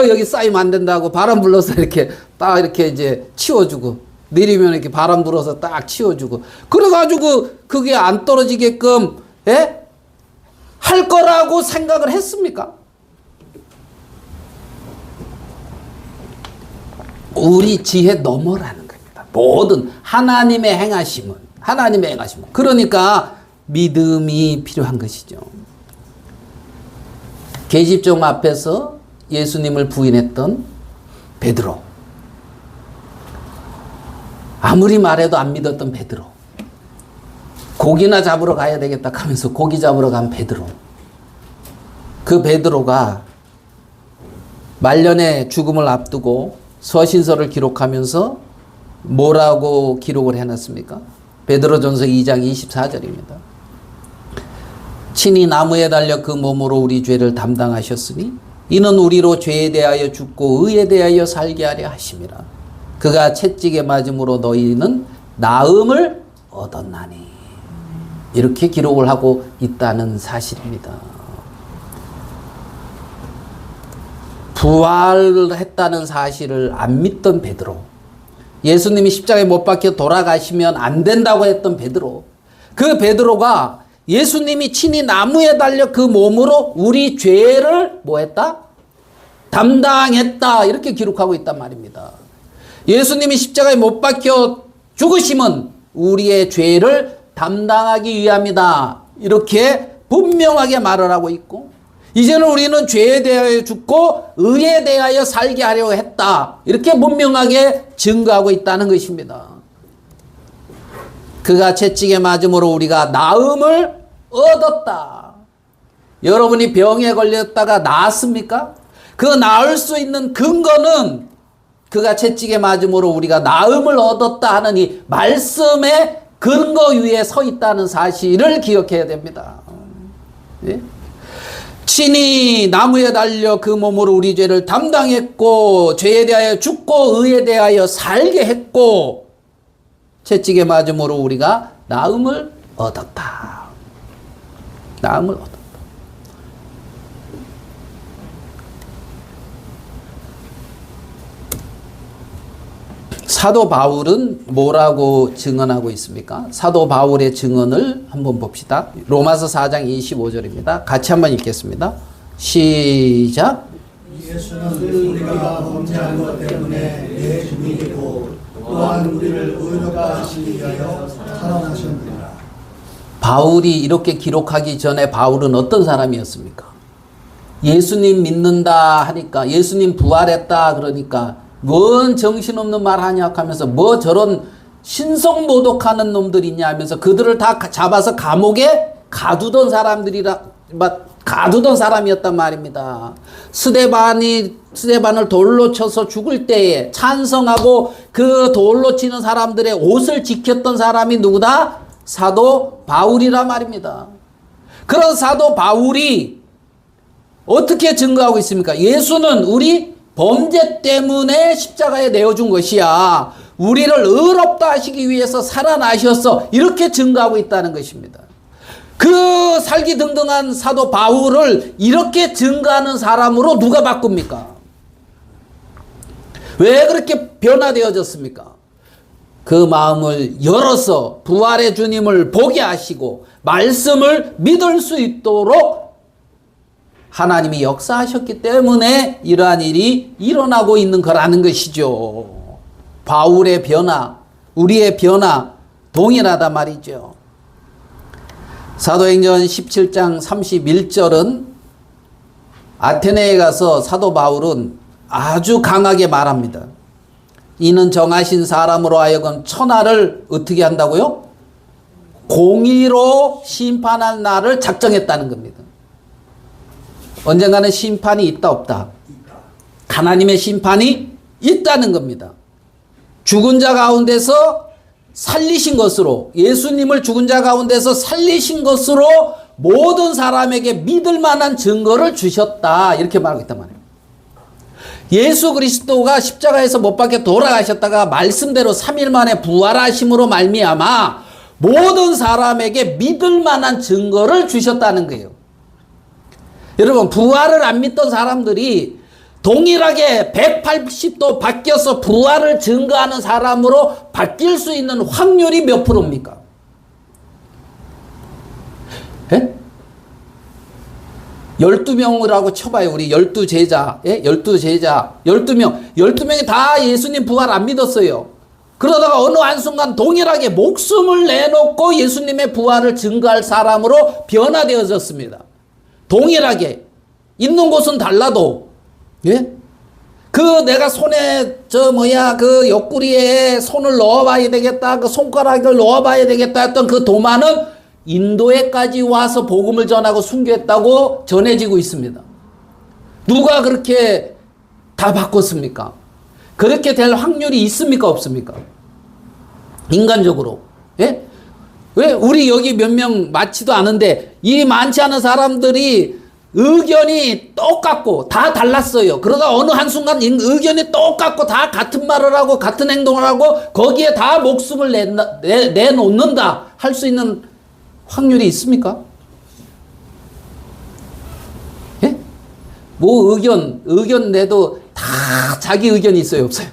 여기 쌓이면 안 된다고 바람 불러서 이렇게 딱 이렇게 이제 치워주고, 내리면 이렇게 바람 불어서 딱 치워주고, 그래가지고 그게 안 떨어지게끔, 예? 할 거라고 생각을 했습니까? 우리 지혜 너머라는 겁니다. 모든 하나님의 행하심은, 하나님의 행하심은. 그러니까 믿음이 필요한 것이죠. 계집종 앞에서 예수님을 부인했던 베드로, 아무리 말해도 안 믿었던 베드로, 고기나 잡으러 가야 되겠다 하면서 고기 잡으러 간 베드로, 그 베드로가 말년의 죽음을 앞두고 서신서를 기록하면서 뭐라고 기록을 해놨습니까? 베드로전서 2장 24절입니다. 친히 나무에 달려 그 몸으로 우리 죄를 담당하셨으니 이는 우리로 죄에 대하여 죽고 의에 대하여 살게 하려 하심이라. 그가 채찍에 맞음으로 너희는 나음을 얻었나니. 이렇게 기록을 하고 있다는 사실입니다. 부활을 했다는 사실을 안 믿던 베드로, 예수님이 십자가에 못 박혀 돌아가시면 안 된다고 했던 베드로, 그 베드로가 예수님이 친히 나무에 달려 그 몸으로 우리 죄를 뭐 했다? 담당했다. 이렇게 기록하고 있단 말입니다. 예수님이 십자가에 못 박혀 죽으심은 우리의 죄를 담당하기 위함이다. 이렇게 분명하게 말을 하고 있고, 이제는 우리는 죄에 대하여 죽고 의에 대하여 살게 하려고 했다. 이렇게 분명하게 증거하고 있다는 것입니다. 그가 채찍에 맞음으로 우리가 나음을 얻었다. 여러분이 병에 걸렸다가 나았습니까? 그 나을 수 있는 근거는 그가 채찍에 맞음으로 우리가 나음을 얻었다 하는 이 말씀의 근거 위에 서 있다는 사실을 기억해야 됩니다. 예? 친히 나무에 달려 그 몸으로 우리 죄를 담당했고 죄에 대하여 죽고 의에 대하여 살게 했고 채찍에 맞음으로 우리가 나음을 얻었다. 나음을 얻었다. 사도 바울은 뭐라고 증언하고 있습니까? 사도 바울의 증언을 한번 봅시다. 로마서 4장 25절입니다. 같이 한번 읽겠습니다. 시작. 예수는 우리가 범죄한 것 때문에 내 주님이고 또한 우리를 의롭다 하시기 위하여 살아나셨느니라. 바울이 이렇게 기록하기 전에 바울은 어떤 사람이었습니까? 예수님 믿는다 하니까, 예수님 부활했다 그러니까 뭔 정신없는 말 하냐 하면서 뭐 저런 신성모독하는 놈들이냐 하면서 그들을 다 잡아서 감옥에 가두던 사람이었단 말입니다. 스데반을 돌로 쳐서 죽을 때에 찬성하고 그 돌로 치는 사람들의 옷을 지켰던 사람이 누구다? 사도 바울이란 말입니다. 그런 사도 바울이 어떻게 증거하고 있습니까? 예수는 우리 범죄 때문에 십자가에 내어준 것이야. 우리를 의롭다 하시기 위해서 살아나셨어. 이렇게 증거하고 있다는 것입니다. 그 살기등등한 사도 바울을 이렇게 증거하는 사람으로 누가 바꿉니까? 왜 그렇게 변화되어졌습니까? 그 마음을 열어서 부활의 주님을 보게 하시고 말씀을 믿을 수 있도록 하나님이 역사하셨기 때문에 이러한 일이 일어나고 있는 거라는 것이죠. 바울의 변화, 우리의 변화 동일하단 말이죠. 사도행전 17장 31절은 아테네에 가서 사도 바울은 아주 강하게 말합니다. 이는 정하신 사람으로 하여금 천하를 어떻게 한다고요? 공의로 심판할 날을 작정했다는 겁니다. 언젠가는 심판이 있다 없다? 하나님의 심판이 있다는 겁니다. 죽은 자 가운데서 살리신 것으로, 예수님을 죽은 자 가운데서 살리신 것으로 모든 사람에게 믿을 만한 증거를 주셨다. 이렇게 말하고 있단 말이에요. 예수 그리스도가 십자가에서 못 박혀 돌아가셨다가 말씀대로 3일 만에 부활하심으로 말미암아 모든 사람에게 믿을 만한 증거를 주셨다는 거예요. 여러분, 부활을 안 믿던 사람들이 동일하게 180도 바뀌어서 부활을 증거하는 사람으로 바뀔 수 있는 확률이 몇 프로입니까? 예? 12명이라고 쳐봐요. 우리 12제자. 예? 12제자. 12명. 12명이 다 예수님 부활 안 믿었어요. 그러다가 어느 한순간 동일하게 목숨을 내놓고 예수님의 부활을 증거할 사람으로 변화되어졌습니다. 동일하게. 있는 곳은 달라도. 예? 그 내가 손에 그 옆구리에 손을 넣어봐야 되겠다. 그 손가락을 넣어봐야 되겠다 했던 그 도마는 인도에까지 와서 복음을 전하고 순교했다고 전해지고 있습니다. 누가 그렇게 다 바꿨습니까? 그렇게 될 확률이 있습니까? 없습니까? 인간적으로. 예? 왜 우리 여기 몇 명 많지도 않은데 이 많지 않은 사람들이 의견이 똑같고 다 달랐어요. 그러다 어느 한순간 의견이 똑같고 다 같은 말을 하고 같은 행동을 하고 거기에 다 목숨을 내놓는다 할 수 있는 확률이 있습니까? 예? 뭐 의견 내도 다 자기 의견이 있어요, 없어요?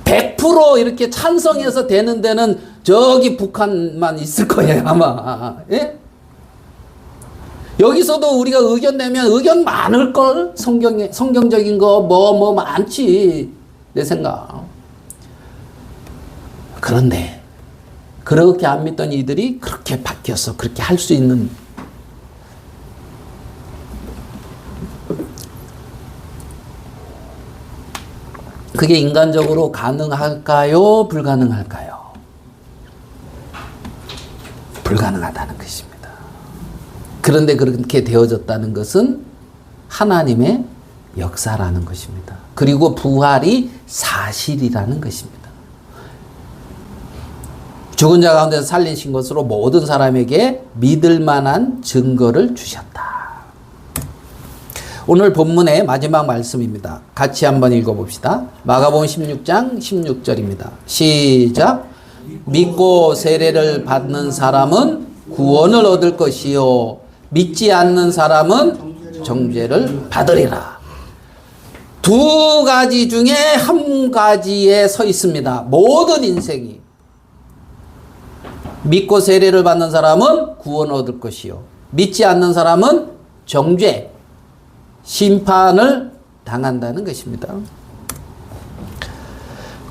100% 이렇게 찬성해서 되는 데는 저기 북한만 있을 거예요, 아마. 예? 여기서도 우리가 의견 내면 의견 많을걸? 성경적인 거 뭐 많지. 내 생각. 그런데 그렇게 안 믿던 이들이 그렇게 바뀌어서 그렇게 할 수 있는, 그게 인간적으로 가능할까요? 불가능할까요? 불가능하다는 것입니다. 그런데 그렇게 되어졌다는 것은 하나님의 역사라는 것입니다. 그리고 부활이 사실이라는 것입니다. 죽은 자 가운데서 살리신 것으로 모든 사람에게 믿을 만한 증거를 주셨다. 오늘 본문의 마지막 말씀입니다. 같이 한번 읽어봅시다. 마가복음 16장 16절입니다. 시작. 믿고 세례를 받는 사람은 구원을 얻을 것이요 믿지 않는 사람은 정죄를 받으리라. 두 가지 중에 한 가지에 서 있습니다. 모든 인생이. 믿고 세례를 받는 사람은 구원을 얻을 것이요 믿지 않는 사람은 정죄. 심판을 당한다는 것입니다.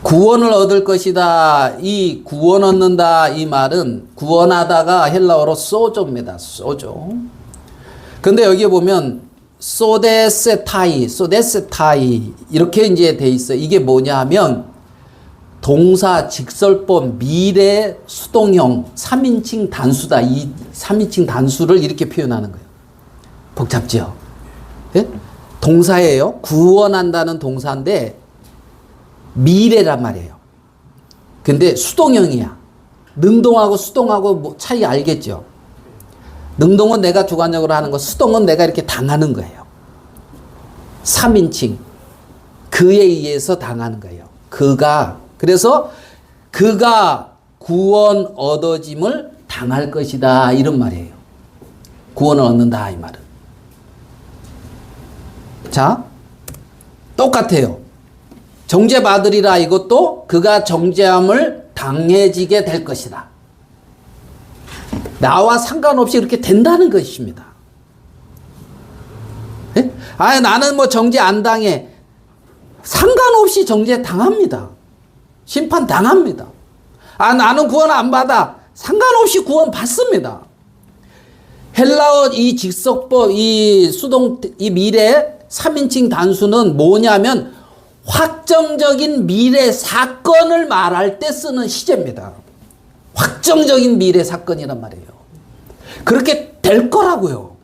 구원을 얻을 것이다. 이 구원 얻는다 이 말은 구원하다가 헬라어로 소조입니다. 소조. 근데 여기 보면 소데세타이 이렇게 이제 돼 있어. 이게 뭐냐 하면 동사 직설법 미래 수동형 3인칭 단수다. 이 3인칭 단수를 이렇게 표현하는 거예요. 복잡죠? 예? 동사예요. 구원한다는 동사인데 미래란 말이에요. 근데 수동형이야. 능동하고 수동하고 뭐 차이 알겠죠? 능동은 내가 주관적으로 하는 거, 수동은 내가 이렇게 당하는 거예요. 3인칭. 그에 의해서 당하는 거예요. 그래서 그가 구원 얻어짐을 당할 것이다. 이런 말이에요. 구원을 얻는다. 이 말은. 자, 똑같아요. 정죄받으리라 이것도 그가 정죄함을 당해지게 될 것이다. 나와 상관없이 이렇게 된다는 것입니다. 예? 나는 뭐 정죄 안 당해. 상관없이 정죄 당합니다. 심판 당합니다. 나는 구원 안 받아. 상관없이 구원 받습니다. 헬라어 이 직석법, 이 미래 3인칭 단수는 뭐냐면 확정적인 미래 사건을 말할 때 쓰는 시제입니다. 확정적인 미래 사건이란 말이에요. 그렇게 될 거라고요.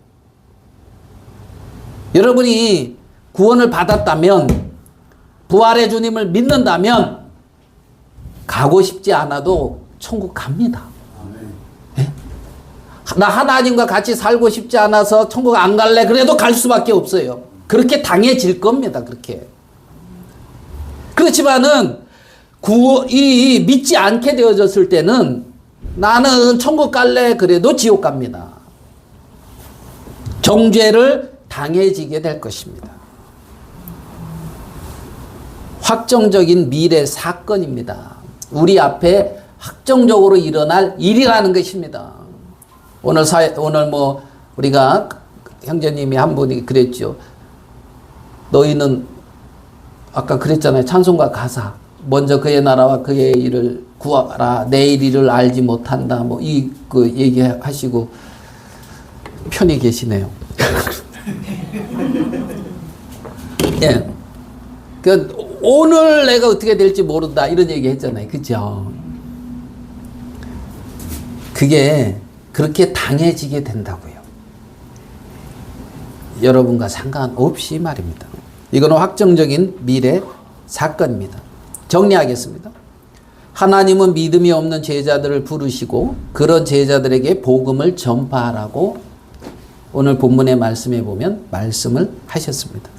여러분이 구원을 받았다면, 부활의 주님을 믿는다면 가고 싶지 않아도 천국 갑니다. 네? 나 하나님과 같이 살고 싶지 않아서 천국 안 갈래. 그래도 갈 수밖에 없어요. 그렇게 당해질 겁니다. 그렇게. 그렇지만은 이 믿지 않게 되어졌을 때는 나는 천국 갈래. 그래도 지옥 갑니다. 정죄를 당해지게 될 것입니다. 확정적인 미래 사건입니다. 우리 앞에 확정적으로 일어날 일이라는 것입니다. 오늘 뭐 우리가 형제님이 한 분이 그랬죠. 너희는 아까 그랬잖아요. 찬송가 가사. 먼저 그의 나라와 그의 일을 구하라. 내일 일을 알지 못한다. 뭐 그 얘기하시고 편히 계시네요. 예. 오늘 내가 어떻게 될지 모른다. 이런 얘기 했잖아요. 그죠? 그게 그렇게 당해지게 된다고요. 여러분과 상관없이 말입니다. 이거는 확정적인 미래 사건입니다. 정리하겠습니다. 하나님은 믿음이 없는 제자들을 부르시고 그런 제자들에게 복음을 전파하라고 오늘 본문의 말씀에 보면 말씀을 하셨습니다.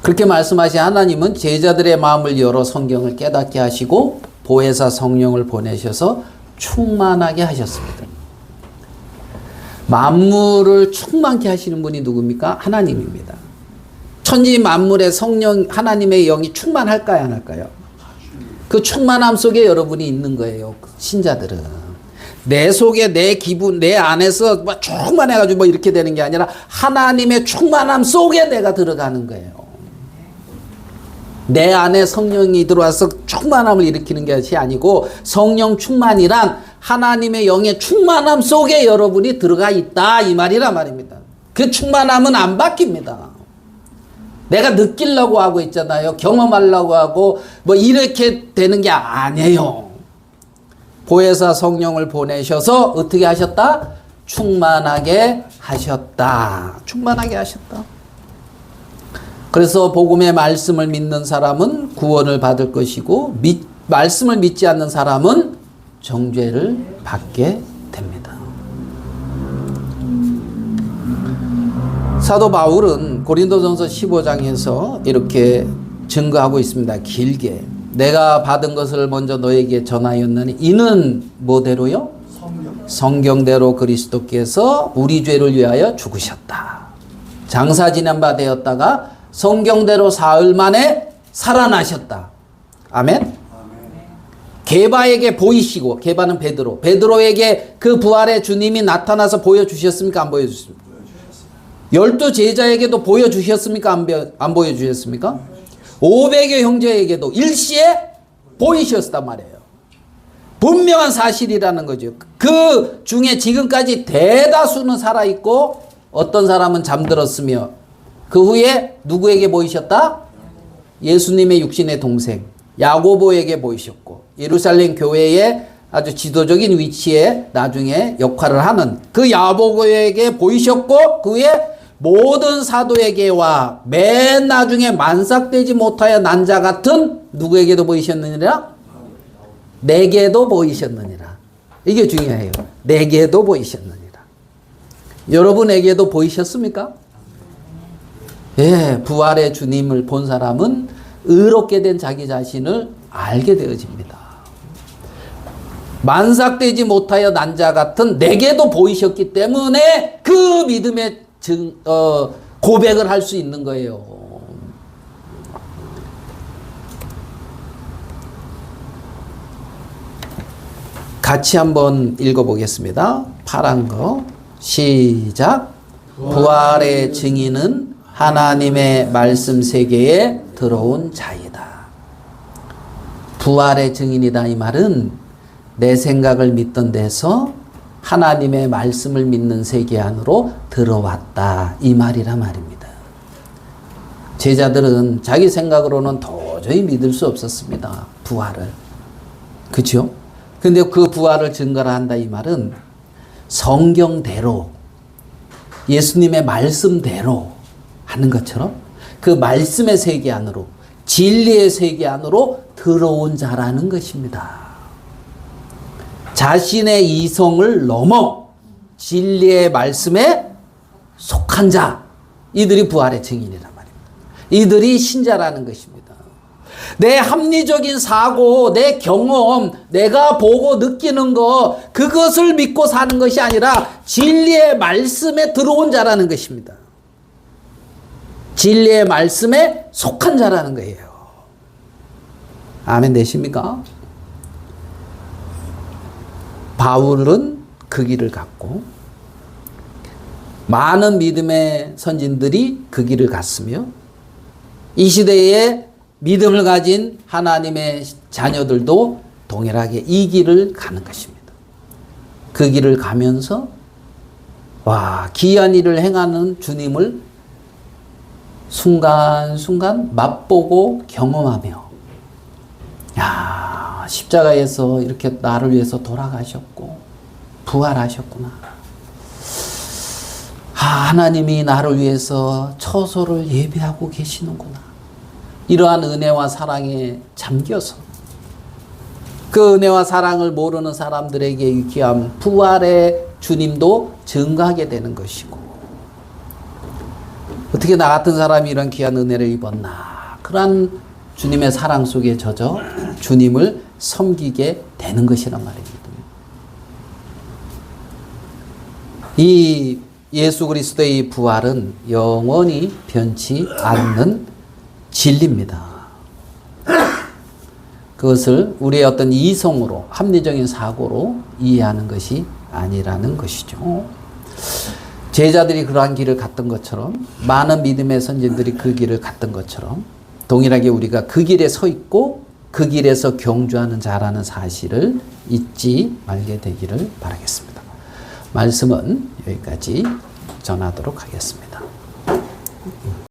그렇게 말씀하신 하나님은 제자들의 마음을 열어 성경을 깨닫게 하시고 보혜사 성령을 보내셔서 충만하게 하셨습니다. 만물을 충만케 하시는 분이 누굽니까? 하나님입니다. 천지 만물의 성령 하나님의 영이 충만할까요? 안 할까요? 그 충만함 속에 여러분이 있는 거예요. 신자들은. 내 속에 내 기분 내 안에서 뭐 충만해가지고 뭐 이렇게 되는 게 아니라 하나님의 충만함 속에 내가 들어가는 거예요. 내 안에 성령이 들어와서 충만함을 일으키는 것이 아니고 성령 충만이란 하나님의 영의 충만함 속에 여러분이 들어가 있다 이 말이란 말입니다. 그 충만함은 안 바뀝니다. 내가 느끼려고 하고 있잖아요. 경험하려고 하고 뭐 이렇게 되는 게 아니에요. 보혜사 성령을 보내셔서 어떻게 하셨다? 충만하게 하셨다. 충만하게 하셨다. 그래서 복음의 말씀을 믿는 사람은 구원을 받을 것이고 말씀을 믿지 않는 사람은 정죄를 받게 됩니다. 사도 바울은 고린도전서 15장에서 이렇게 증거하고 있습니다. 길게. 내가 받은 것을 먼저 너에게 전하였느니 이는 뭐대로요? 성경대로 그리스도께서 우리 죄를 위하여 죽으셨다. 장사 지낸 바 되었다가 성경대로 사흘 만에 살아나셨다. 아멘? 게바에게 보이시고, 게바는 베드로에게 그 부활의 주님이 나타나서 보여주셨습니까? 안 보여주셨습니까? 12 제자에게도 보여주셨습니까? 안 보여주셨습니까? 500여 형제에게도 일시에 보이셨단 말이에요. 분명한 사실이라는 거죠. 그 중에 지금까지 대다수는 살아있고 어떤 사람은 잠들었으며 그 후에 누구에게 보이셨다? 예수님의 육신의 동생 야고보에게 보이셨고 예루살렘 교회의 아주 지도적인 위치에 나중에 역할을 하는 그 야고보에게 보이셨고 그 후에 모든 사도에게와 맨 나중에 만삭되지 못하여 난 자 같은 누구에게도 보이셨느니라? 내게도 보이셨느니라. 이게 중요해요. 내게도 보이셨느니라. 여러분에게도 보이셨습니까? 예, 부활의 주님을 본 사람은 의롭게 된 자기 자신을 알게 되어집니다. 만삭되지 못하여 난 자 같은 내게도 보이셨기 때문에 그 믿음의 고백을 할 수 있는 거예요. 같이 한번 읽어보겠습니다. 파란 거 시작. 부활의 증인은 하나님의 말씀 세계에 들어온 자이다. 부활의 증인이다 이 말은 내 생각을 믿던 데서 하나님의 말씀을 믿는 세계 안으로 들어왔다 이 말이라 말입니다. 제자들은 자기 생각으로는 도저히 믿을 수 없었습니다. 부활을. 그렇죠? 근데 그 부활을 증거를 한다 이 말은 성경대로 예수님의 말씀대로 하는 것처럼 그 말씀의 세계 안으로 진리의 세계 안으로 들어온 자라는 것입니다. 자신의 이성을 넘어 진리의 말씀에 속한 자, 이들이 부활의 증인이란 말입니다. 이들이 신자라는 것입니다. 내 합리적인 사고, 내 경험, 내가 보고 느끼는 것, 그것을 믿고 사는 것이 아니라 진리의 말씀에 들어온 자라는 것입니다. 진리의 말씀에 속한 자라는 거예요. 아멘 되십니까? 바울은 그 길을 갔고 많은 믿음의 선진들이 그 길을 갔으며 이 시대에 믿음을 가진 하나님의 자녀들도 동일하게 이 길을 가는 것입니다. 그 길을 가면서 기이한 일을 행하는 주님을 순간순간 맛보고 경험하며 십자가에서 이렇게 나를 위해서 돌아가셨고 부활하셨구나. 하나님이 나를 위해서 처소를 예비하고 계시는구나. 이러한 은혜와 사랑에 잠겨서 그 은혜와 사랑을 모르는 사람들에게 이 귀한 부활의 주님도 증거하게 되는 것이고 어떻게 나 같은 사람이 이런 귀한 은혜를 입었나. 그러한 주님의 사랑 속에 젖어 주님을 섬기게 되는 것이란 말입니다. 이 예수 그리스도의 부활은 영원히 변치 않는 진리입니다. 그것을 우리의 어떤 이성으로 합리적인 사고로 이해하는 것이 아니라는 것이죠. 제자들이 그러한 길을 갔던 것처럼 많은 믿음의 선진들이 그 길을 갔던 것처럼 동일하게 우리가 그 길에 서 있고 그 길에서 경주하는 자라는 사실을 잊지 말게 되기를 바라겠습니다. 말씀은 여기까지 전하도록 하겠습니다.